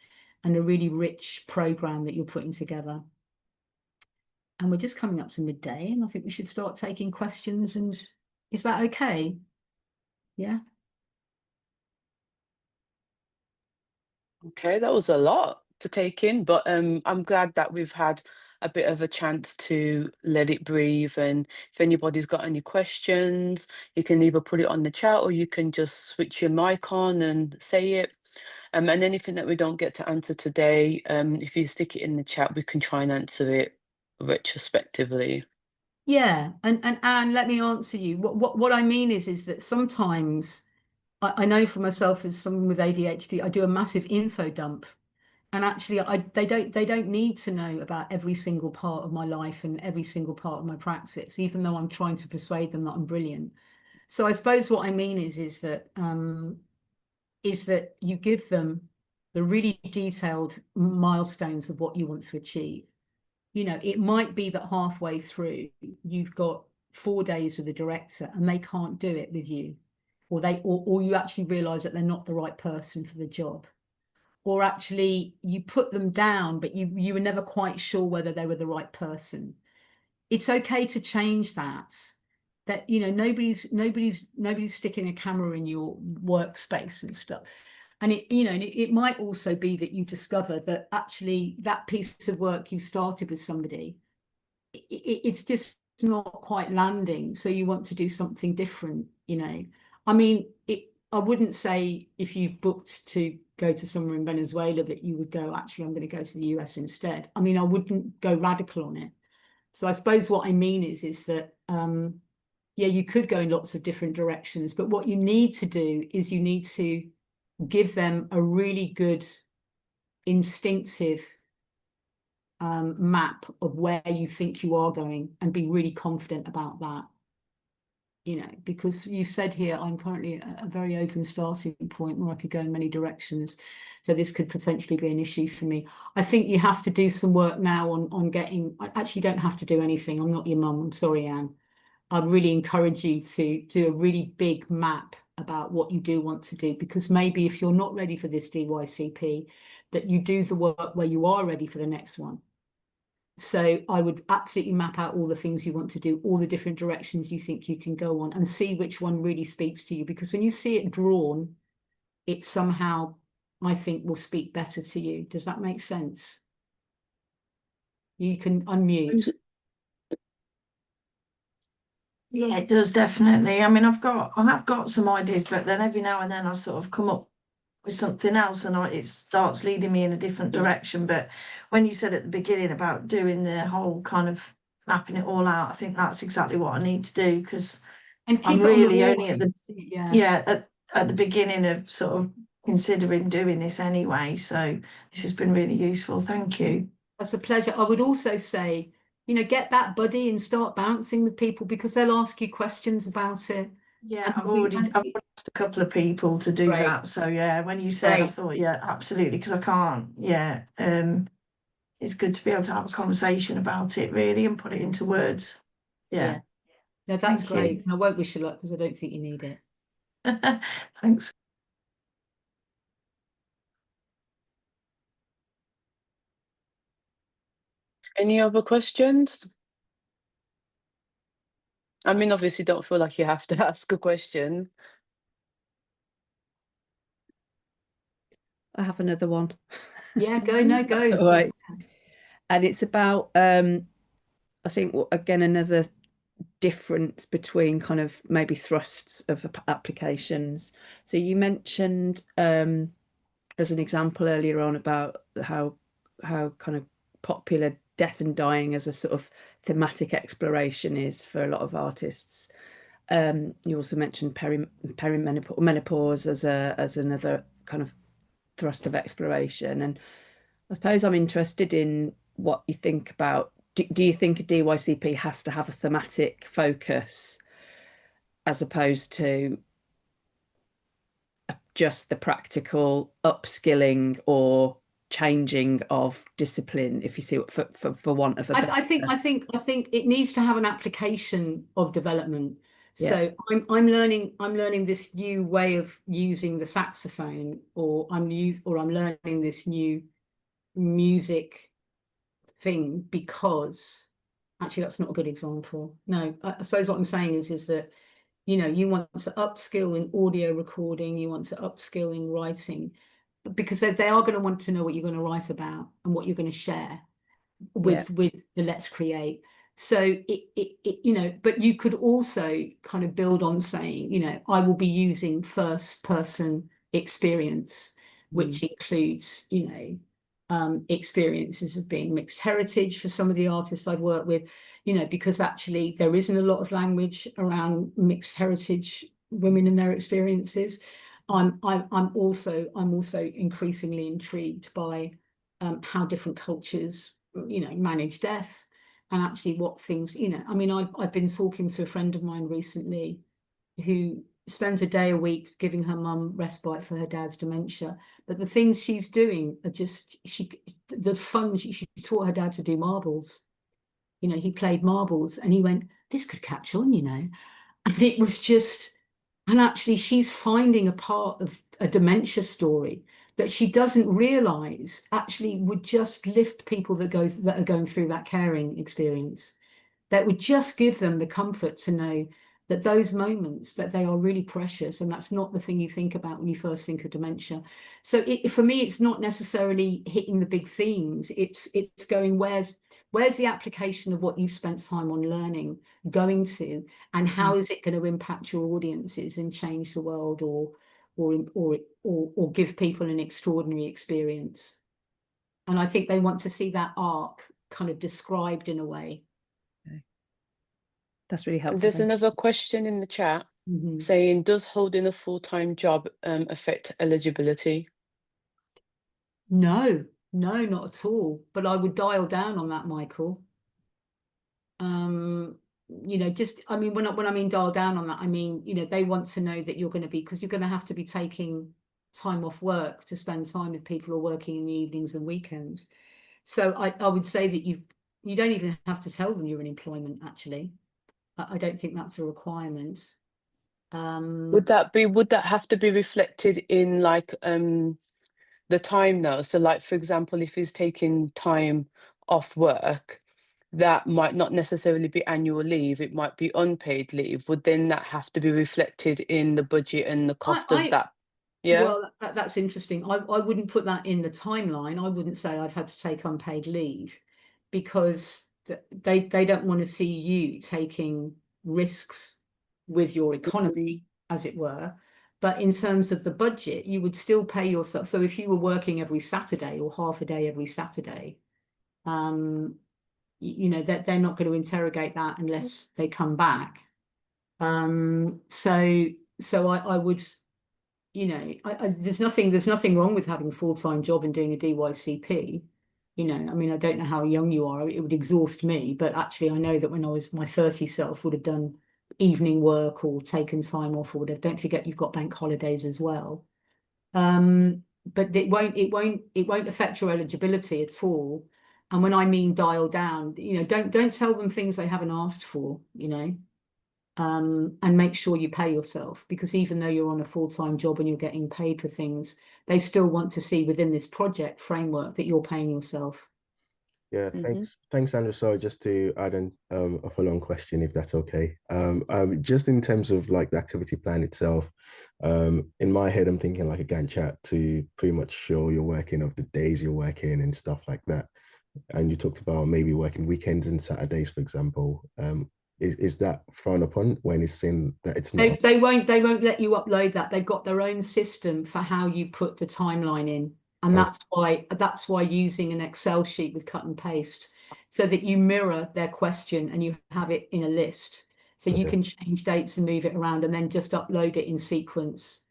and a really rich program that you're putting together. And we're just coming up to midday, and I think we should start taking questions. And is that okay? Yeah. Okay, that was a lot to take in, but I'm glad that we've had a bit of a chance to let it breathe. And if anybody's got any questions, you can either put it on the chat or you can just switch your mic on and say it. And anything that we don't get to answer today, if you stick it in the chat, we can try and answer it retrospectively. Yeah, and let me answer you. What I mean is that sometimes I know for myself as someone with ADHD, I do a massive info dump, and actually they don't need to know about every single part of my life and every single part of my practice, even though I'm trying to persuade them that I'm brilliant. So I suppose what I mean is that you give them the really detailed milestones of what you want to achieve. You know, it might be that halfway through you've got 4 days with the director and they can't do it with you, or you actually realize that they're not the right person for the job, or actually you put them down but you were never quite sure whether they were the right person. It's okay to change that, that, you know, nobody's sticking a camera in your workspace and stuff. And it, you know, it might also be that you discover that actually that piece of work you started with somebody, it's just not quite landing. So you want to do something different, you know. I mean, I wouldn't say if you've booked to go to somewhere in Venezuela that you would go, actually, I'm going to go to the US instead. I mean, I wouldn't go radical on it. So I suppose what I mean is that, yeah, you could go in lots of different directions, but what you need to do is you need to give them a really good instinctive map of where you think you are going and be really confident about that, you know, because you said here, I'm currently at a very open starting point where I could go in many directions. So this could potentially be an issue for me. I think you have to do some work now on getting, I actually don't have to do anything. I'm not your mum. I'm sorry, Anne. I'd really encourage you to do a really big map about what you do want to do, because maybe if you're not ready for this DYCP, that you do the work where you are ready for the next one. So I would absolutely map out all the things you want to do, all the different directions you think you can go on, and see which one really speaks to you. Because when you see it drawn, it somehow, I think, will speak better to you. Does that make sense? You can unmute. Yeah, it does, definitely. I mean, I have got some ideas, but then every now and then I sort of come up with something else and it starts leading me in a different direction. But when you said at the beginning about doing the whole kind of mapping it all out, I think that's exactly what I need to do, because I'm really only at the at the beginning of sort of considering doing this anyway. So this has been really useful. Thank you. That's a pleasure. I would also say, you know, get that buddy and start bouncing with people, because they'll ask you questions about it. Yeah, I've asked a couple of people to do that. So yeah, when you said, I thought, yeah, absolutely, because I can't. Yeah, it's good to be able to have a conversation about it, really, and put it into words. Yeah. No, that's great. I won't wish you luck because I don't think you need it. Thanks. Any other questions? I mean, obviously, don't feel like you have to ask a question. I have another one. Yeah, go. That's all right. And it's about, I think, again, another difference between kind of maybe thrusts of applications. So you mentioned as an example earlier on about how kind of popular death and dying as a sort of thematic exploration is for a lot of artists. You also mentioned menopause as another kind of thrust of exploration, and I suppose I'm interested in what you think about. Do you think a DYCP has to have a thematic focus as opposed to just the practical upskilling or changing of discipline, if you see what, for want of a better... I think it needs to have an application of development. So Yeah. I'm learning this new way of using the saxophone, or I'm learning this new music thing because actually that's not a good example. No, I suppose what I'm saying is that, you know, you want to upskill in audio recording, you want to upskill in writing, because they are going to want to know what you're going to write about and what you're going to share with the Let's Create. So it you know, but you could also kind of build on saying, you know, I will be using first person experience, which includes, you know, experiences of being mixed heritage for some of the artists I've worked with, you know, because actually there isn't a lot of language around mixed heritage women and their experiences. I'm also increasingly intrigued by how different cultures, you know, manage death, and actually what things, you know, I mean, I've been talking to a friend of mine recently who spends a day a week giving her mum respite for her dad's dementia, but the things she's doing are just, she taught her dad to do marbles. You know, he played marbles and he went, this could catch on, you know. And it was just, and actually she's finding a part of a dementia story that she doesn't realize actually would just lift people that are going through that caring experience, that would just give them the comfort to know that those moments, that they are really precious, and that's not the thing you think about when you first think of dementia. So for me, it's not necessarily hitting the big themes. It's going, where's the application of what you've spent time on learning going to, and how is it going to impact your audiences and change the world, or give people an extraordinary experience. And I think they want to see that arc kind of described in a way. That's really helpful. There's another question in the chat saying, does holding a full-time job affect eligibility? No, not at all. But I would dial down on that, Michael. Just, I mean, when I mean dial down on that, I mean, they want to know that you're going to be, because you're going to have to be taking time off work to spend time with people who are working in the evenings and weekends. So I would say that you don't even have to tell them you're in employment, actually. I don't think that's a requirement. Would that have to be reflected in like the time now? So like, for example, if he's taking time off work, that might not necessarily be annual leave, it might be unpaid leave. Would then that have to be reflected in the budget and the cost of that? Yeah. Well, that's interesting. I wouldn't put that in the timeline. I wouldn't say I've had to take unpaid leave, because they don't want to see you taking risks with your economy, as it were. But in terms of the budget, you would still pay yourself. So if you were working every Saturday or half a day every Saturday, that they're not going to interrogate that unless they come back. So I would, there's nothing wrong with having a full-time job and doing a DYCP. I mean, I don't know how young you are. It would exhaust me, but actually I know that when I was my 30 self would have done evening work or taken time off or whatever. Don't forget you've got bank holidays as well. But it won't affect your eligibility at all. And when I mean dial down, don't tell them things they haven't asked for, and make sure you pay yourself, because even though you're on a full-time job and you're getting paid for things, they still want to see within this project framework that you're paying yourself. Yeah, thanks, Sandra. So just to add in a follow-on question, if that's okay. Just in terms of like the activity plan itself, in my head, I'm thinking like a Gantt chart to pretty much show your working of the days you're working and stuff like that. And you talked about maybe working weekends and Saturdays, for example. Is that frowned upon when it's in that it's not? They won't let you upload that. They've got their own system for how you put the timeline in. And that's why using an Excel sheet with cut and paste, so that you mirror their question and you have it in a list. So you can change dates and move it around and then just upload it in sequence.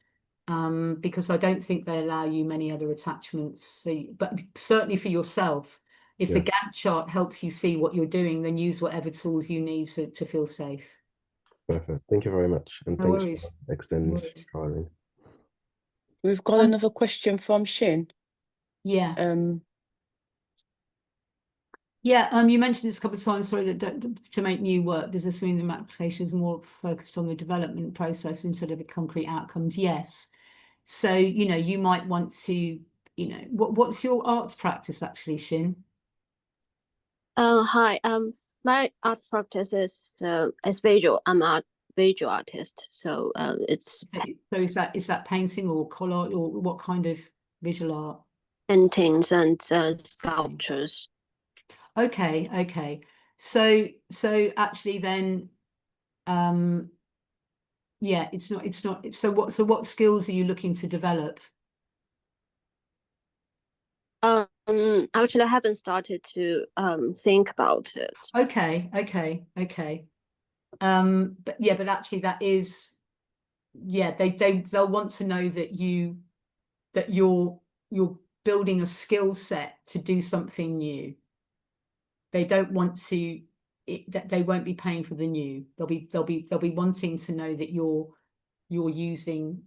Because I don't think they allow you many other attachments. So, but certainly for yourself, if the Gantt chart helps you see what you're doing, then use whatever tools you need to feel safe. Perfect. Thank you very much. And No thanks worries. for extending. We've got another question from Shin. Yeah. You mentioned this a couple of times, sorry, that to make new work, does this mean the application is more focused on the development process instead of the concrete outcomes? Yes. So, you might want to, what's your art practice actually, Shin? Hi. My art practice is visual. I'm a visual artist, so it's. So is that painting or color, or what kind of visual art? Paintings and sculptures. Okay. So actually then, it's not. So what skills are you looking to develop? Actually, I haven't started to think about it. Okay. But actually that is, they'll want to know that you're building a skill set to do something new. They don't want to, that they won't be paying for the new. They'll be wanting to know that you're using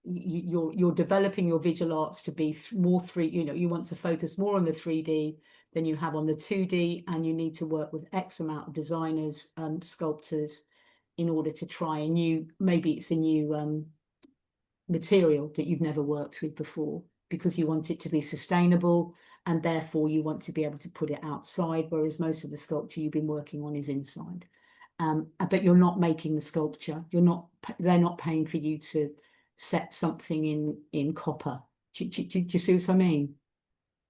you're developing your visual arts to be more you want to focus more on the 3D than you have on the 2D, and you need to work with X amount of designers and sculptors in order to try a new, maybe it's a new material that you've never worked with before, because you want it to be sustainable, and therefore you want to be able to put it outside, whereas most of the sculpture you've been working on is inside. but you're not making the sculpture. They're not paying for you to set something in copper. Do you see what I mean?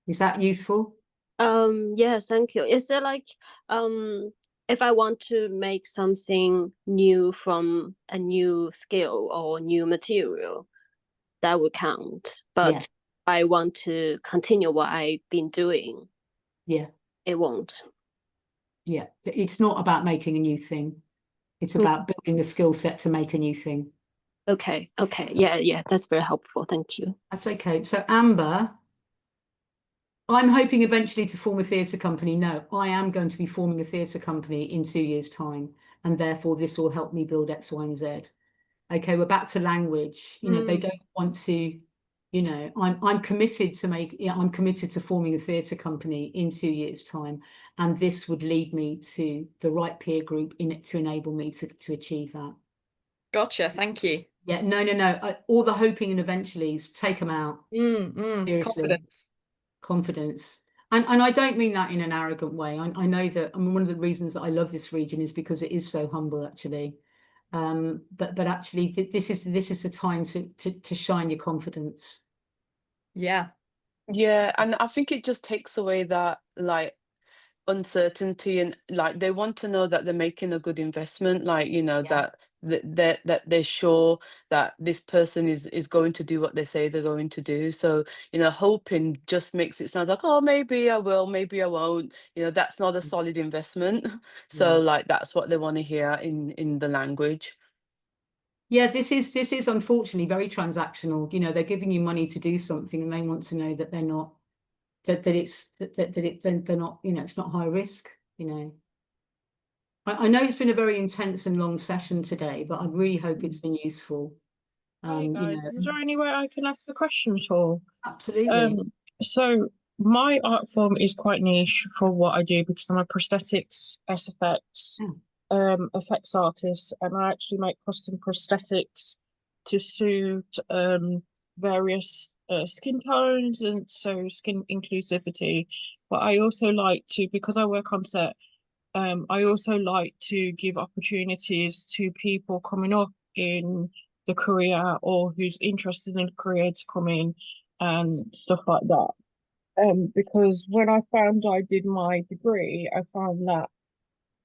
Is that useful? Yes, thank you. Is it like if I want to make something new from a new skill or new material, that would count. But Yeah. I want to continue what I've been doing. Yeah. It won't. Yeah. It's not about making a new thing. It's about building the skill set to make a new thing. Okay. Yeah, that's very helpful. Thank you. That's okay. So Amber, I'm hoping eventually to form a theatre company. No, I am going to be forming a theatre company in 2 years' time, and therefore this will help me build X, Y, and Z. Okay, we're back to language. They don't want to, I'm committed to forming a theatre company in 2 years' time, and this would lead me to the right peer group in it to enable me to achieve that. Gotcha. Thank you. Yeah, no. All the hoping and eventuallys, take them out. Seriously. Confidence. And I don't mean that in an arrogant way. I know that, I mean, one of the reasons that I love this region is because it is so humble, actually. But actually, this is the time to shine your confidence. Yeah. Yeah, and I think it just takes away that like uncertainty, and like they want to know that they're making a good investment, like that they're sure that this person is going to do what they say they're going to do. So hoping just makes it sound like, oh, maybe I will, maybe I won't. That's not a solid investment. So like that's what they want to hear in the language. Yeah, this is unfortunately very transactional. They're giving you money to do something, and they want to know that they're not they're not, it's not high risk. I know it's been a very intense and long session today, but I really hope it's been useful. Hey guys, is there any way I can ask a question at all? Absolutely. So my art form is quite niche for what I do because I'm a prosthetics, SFX, effects artist, and I actually make custom prosthetics to suit various skin tones, and so skin inclusivity. But I also like to, because I work on set, I also like to give opportunities to people coming up in the career or who's interested in the career to come in and stuff like that. Because when I found I did my degree, I found that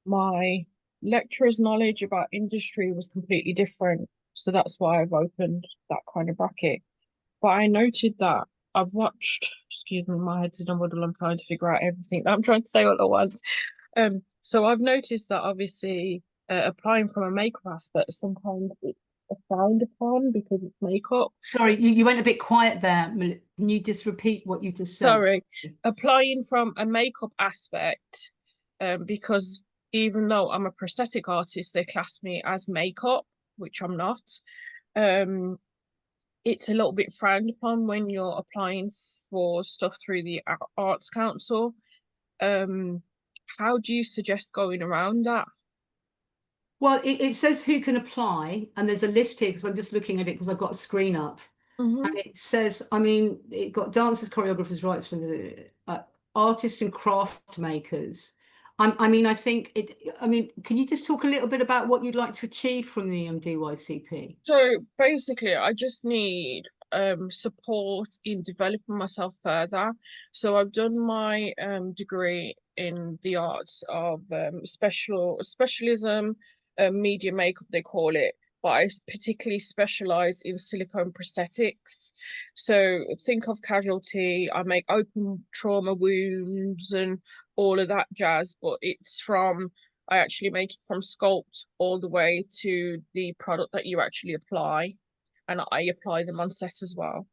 my lecturer's knowledge about industry was completely different. So that's why I've opened that kind of bracket. But I noted that I've watched, excuse me, my head's in a muddle, I'm trying to figure out everything that I'm trying to say all at once. So I've noticed that obviously applying from a makeup aspect, sometimes it's frowned upon because it's makeup. Sorry, you went a bit quiet there. Can you just repeat what you just said? Sorry, applying from a makeup aspect, because even though I'm a prosthetic artist, they class me as makeup, which I'm not. It's a little bit frowned upon when you're applying for stuff through the Arts Council. How do you suggest going around that? Well, it says who can apply, and there's a list here because I'm just looking at it because I've got a screen up. And it says, I mean, it got dancers, choreographers, writers, for the artists and craft makers. I mean, can you just talk a little bit about what you'd like to achieve from the DYCP? So basically, I just need support in developing myself further. So I've done my degree in the arts of specialism, media makeup they call it, but I particularly specialize in silicone prosthetics. So think of casualty, I make open trauma wounds and all of that jazz, but I actually make it from sculpt all the way to the product that you actually apply, and I apply them on set as well,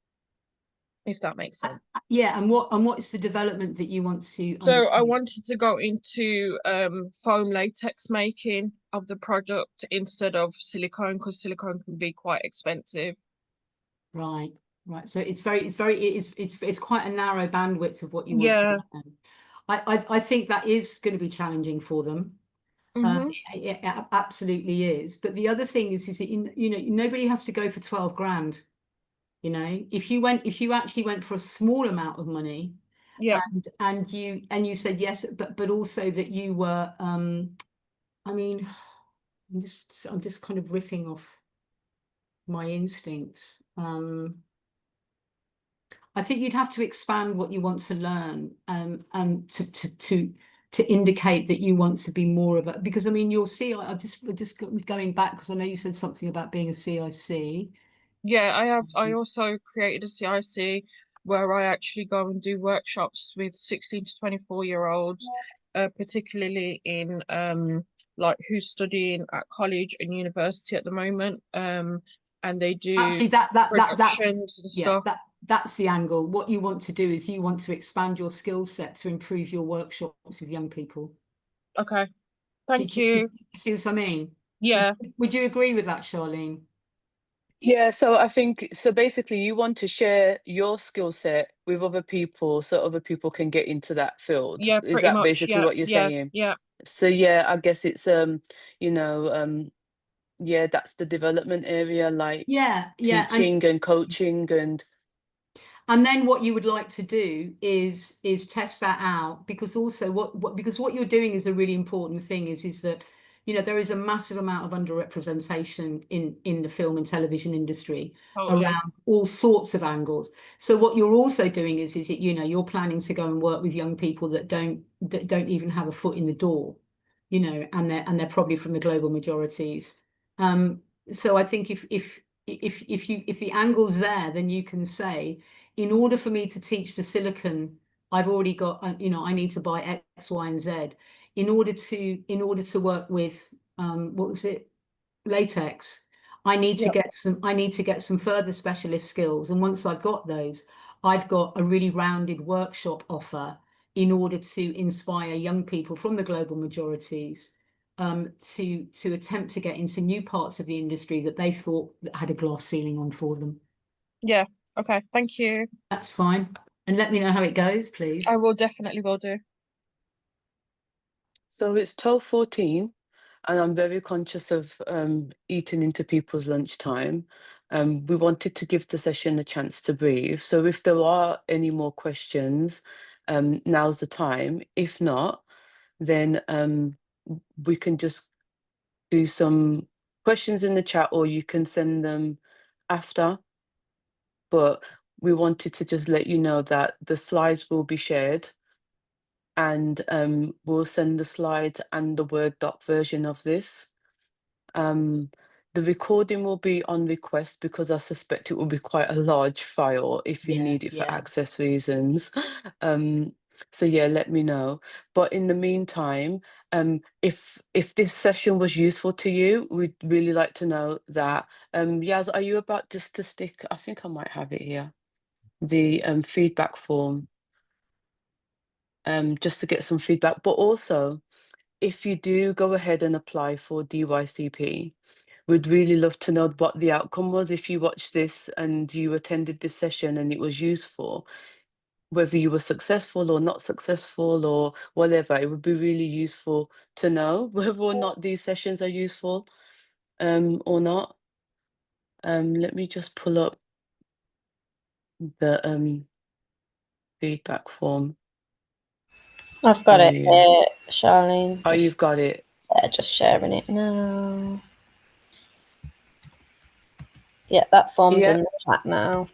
if that makes sense. Yeah, and what is the development that you want to So undertake? I wanted to go into foam latex making of the product instead of silicone, because silicone can be quite expensive. Right. So it's quite a narrow bandwidth of what you want Yeah. to learn. I think that is going to be challenging for them. It absolutely is. But the other thing is that nobody has to go for 12 grand. If you actually went for a small amount of money, yeah, and you said yes, but also that you were, I mean, I'm just kind of riffing off my instincts. I think you'd have to expand what you want to learn, to indicate that you want to be more of a, because I mean, you'll see, we're just going back, because I know you said something about being a CIC. Yeah, I also created a CIC where I actually go and do workshops with 16 to 24-year-olds, particularly in like who's studying at college and university at the moment. And they do Actually, that's productions and stuff. That's the angle. What you want to do is you want to expand your skill set to improve your workshops with young people. Okay, thank you. See what I mean? Yeah. Would you agree with that, Charlene? Yeah, so I think, so basically you want to share your skill set with other people so other people can get into that field. Yeah, Is pretty that much. basically Yeah, what you're yeah, saying? yeah. So yeah, I guess it's you know, yeah, that's the development area, like Yeah, teaching and coaching and then what you would like to do is test that out, because also what you're doing is a really important thing, is that, you know, there is a massive amount of underrepresentation in the film and television industry around all sorts of angles. So what you're also doing is you know, you're planning to go and work with young people that don't even have a foot in the door, you know, and they're probably from the global majorities. So I think if the angle's there, then you can say, in order for me to teach the silicon, I've already got, you know, I need to buy X, Y, and Z. In order to work with what was it, latex, I need to get some further specialist skills. And once I've got those, I've got a really rounded workshop offer in order to inspire young people from the global majorities to attempt to get into new parts of the industry that they thought that had a glass ceiling on for them. Yeah. Okay, thank you. That's fine. And let me know how it goes, please. I will do. So it's 12:14 and I'm very conscious of eating into people's lunchtime. We wanted to give the session a chance to breathe. So if there are any more questions, now's the time. If not, then we can just do some questions in the chat, or you can send them after. But we wanted to just let you know that the slides will be shared, and we'll send the slides and the Word doc version of this. The recording will be on request, because I suspect it will be quite a large file if you need it for access reasons. So yeah, let me know. But in the meantime, if this session was useful to you, we'd really like to know that. Yaz, are you about just to stick? I think I might have it here. The feedback form. Just to get some feedback. But also, if you do go ahead and apply for DYCP, we'd really love to know what the outcome was. If you watched this and you attended this session and it was useful, whether you were successful or not successful or whatever, it would be really useful to know whether or not these sessions are useful or not. Let me just pull up the feedback form. I've got it here, Charlene. Oh, you've got it. Yeah, just sharing it now. Yeah, that form's in the chat now.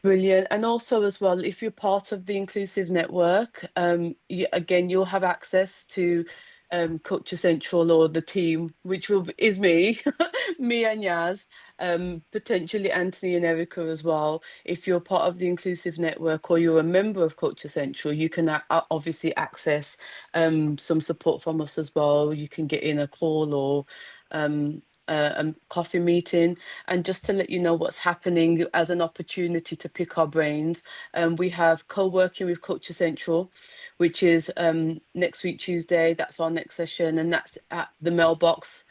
Brilliant. And also as well, if you're part of the inclusive network, again, you'll have access to Culture Central, or the team, which is me, me and Yaz, potentially Anthony and Erica as well. If you're part of the inclusive network or you're a member of Culture Central, you can obviously access some support from us as well. You can get in a call or a coffee meeting. And just to let you know what's happening as an opportunity to pick our brains, we have co-working with Culture Central, which is next week Tuesday. That's our next session, and that's at the mailbox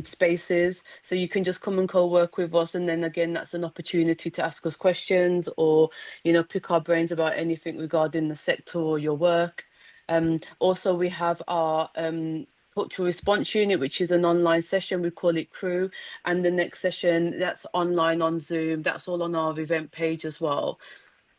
spaces. So you can just come and co-work with us, and then again, that's an opportunity to ask us questions, or, you know, pick our brains about anything regarding the sector or your work. Also, we have our Cultural Response Unit, which is an online session. We call it Crew. And the next session, that's online on Zoom. That's all on our event page as well.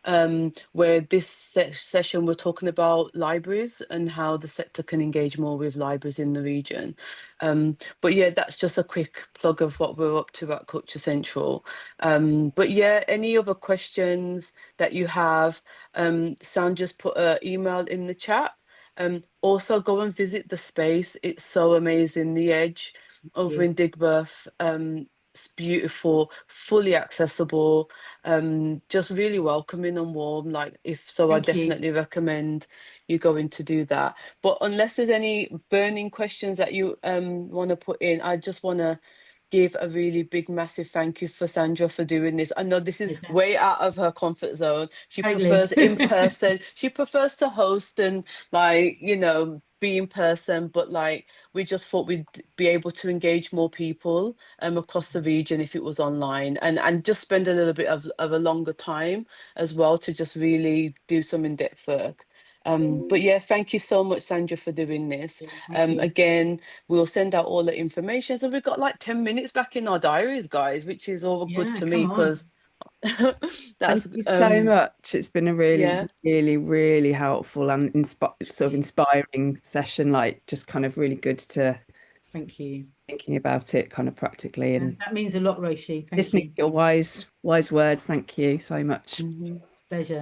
where this session we're talking about libraries and how the sector can engage more with libraries in the region. But yeah, that's just a quick plug of what we're up to at Culture Central. But yeah, any other questions that you have, Sandra's put an email in the chat. Also go and visit the space. It's so amazing. The Edge over in Digbeth. It's beautiful, fully accessible, just really welcoming and warm. Like I Thank you. definitely recommend you going to do that. But unless there's any burning questions that you want to put in, I just want to give a really big massive thank you for Sandra for doing this. I know this is way out of her comfort zone. She prefers in person. She prefers to host and like, you know, be in person, but like we just thought we'd be able to engage more people across the region if it was online, and just spend a little bit of a longer time as well to just really do some in-depth work. But yeah, thank you so much, Sandra, for doing this. Again, we'll send out all the information. So we've got like 10 minutes back in our diaries, guys, which is all good to me because that's thank you so much. It's been a really, really, really helpful and inspiring session. Like just kind of really good to thank you thinking about it kind of practically, and that means a lot, Roshi. Thank listening you. to your wise words. Thank you so much. Pleasure.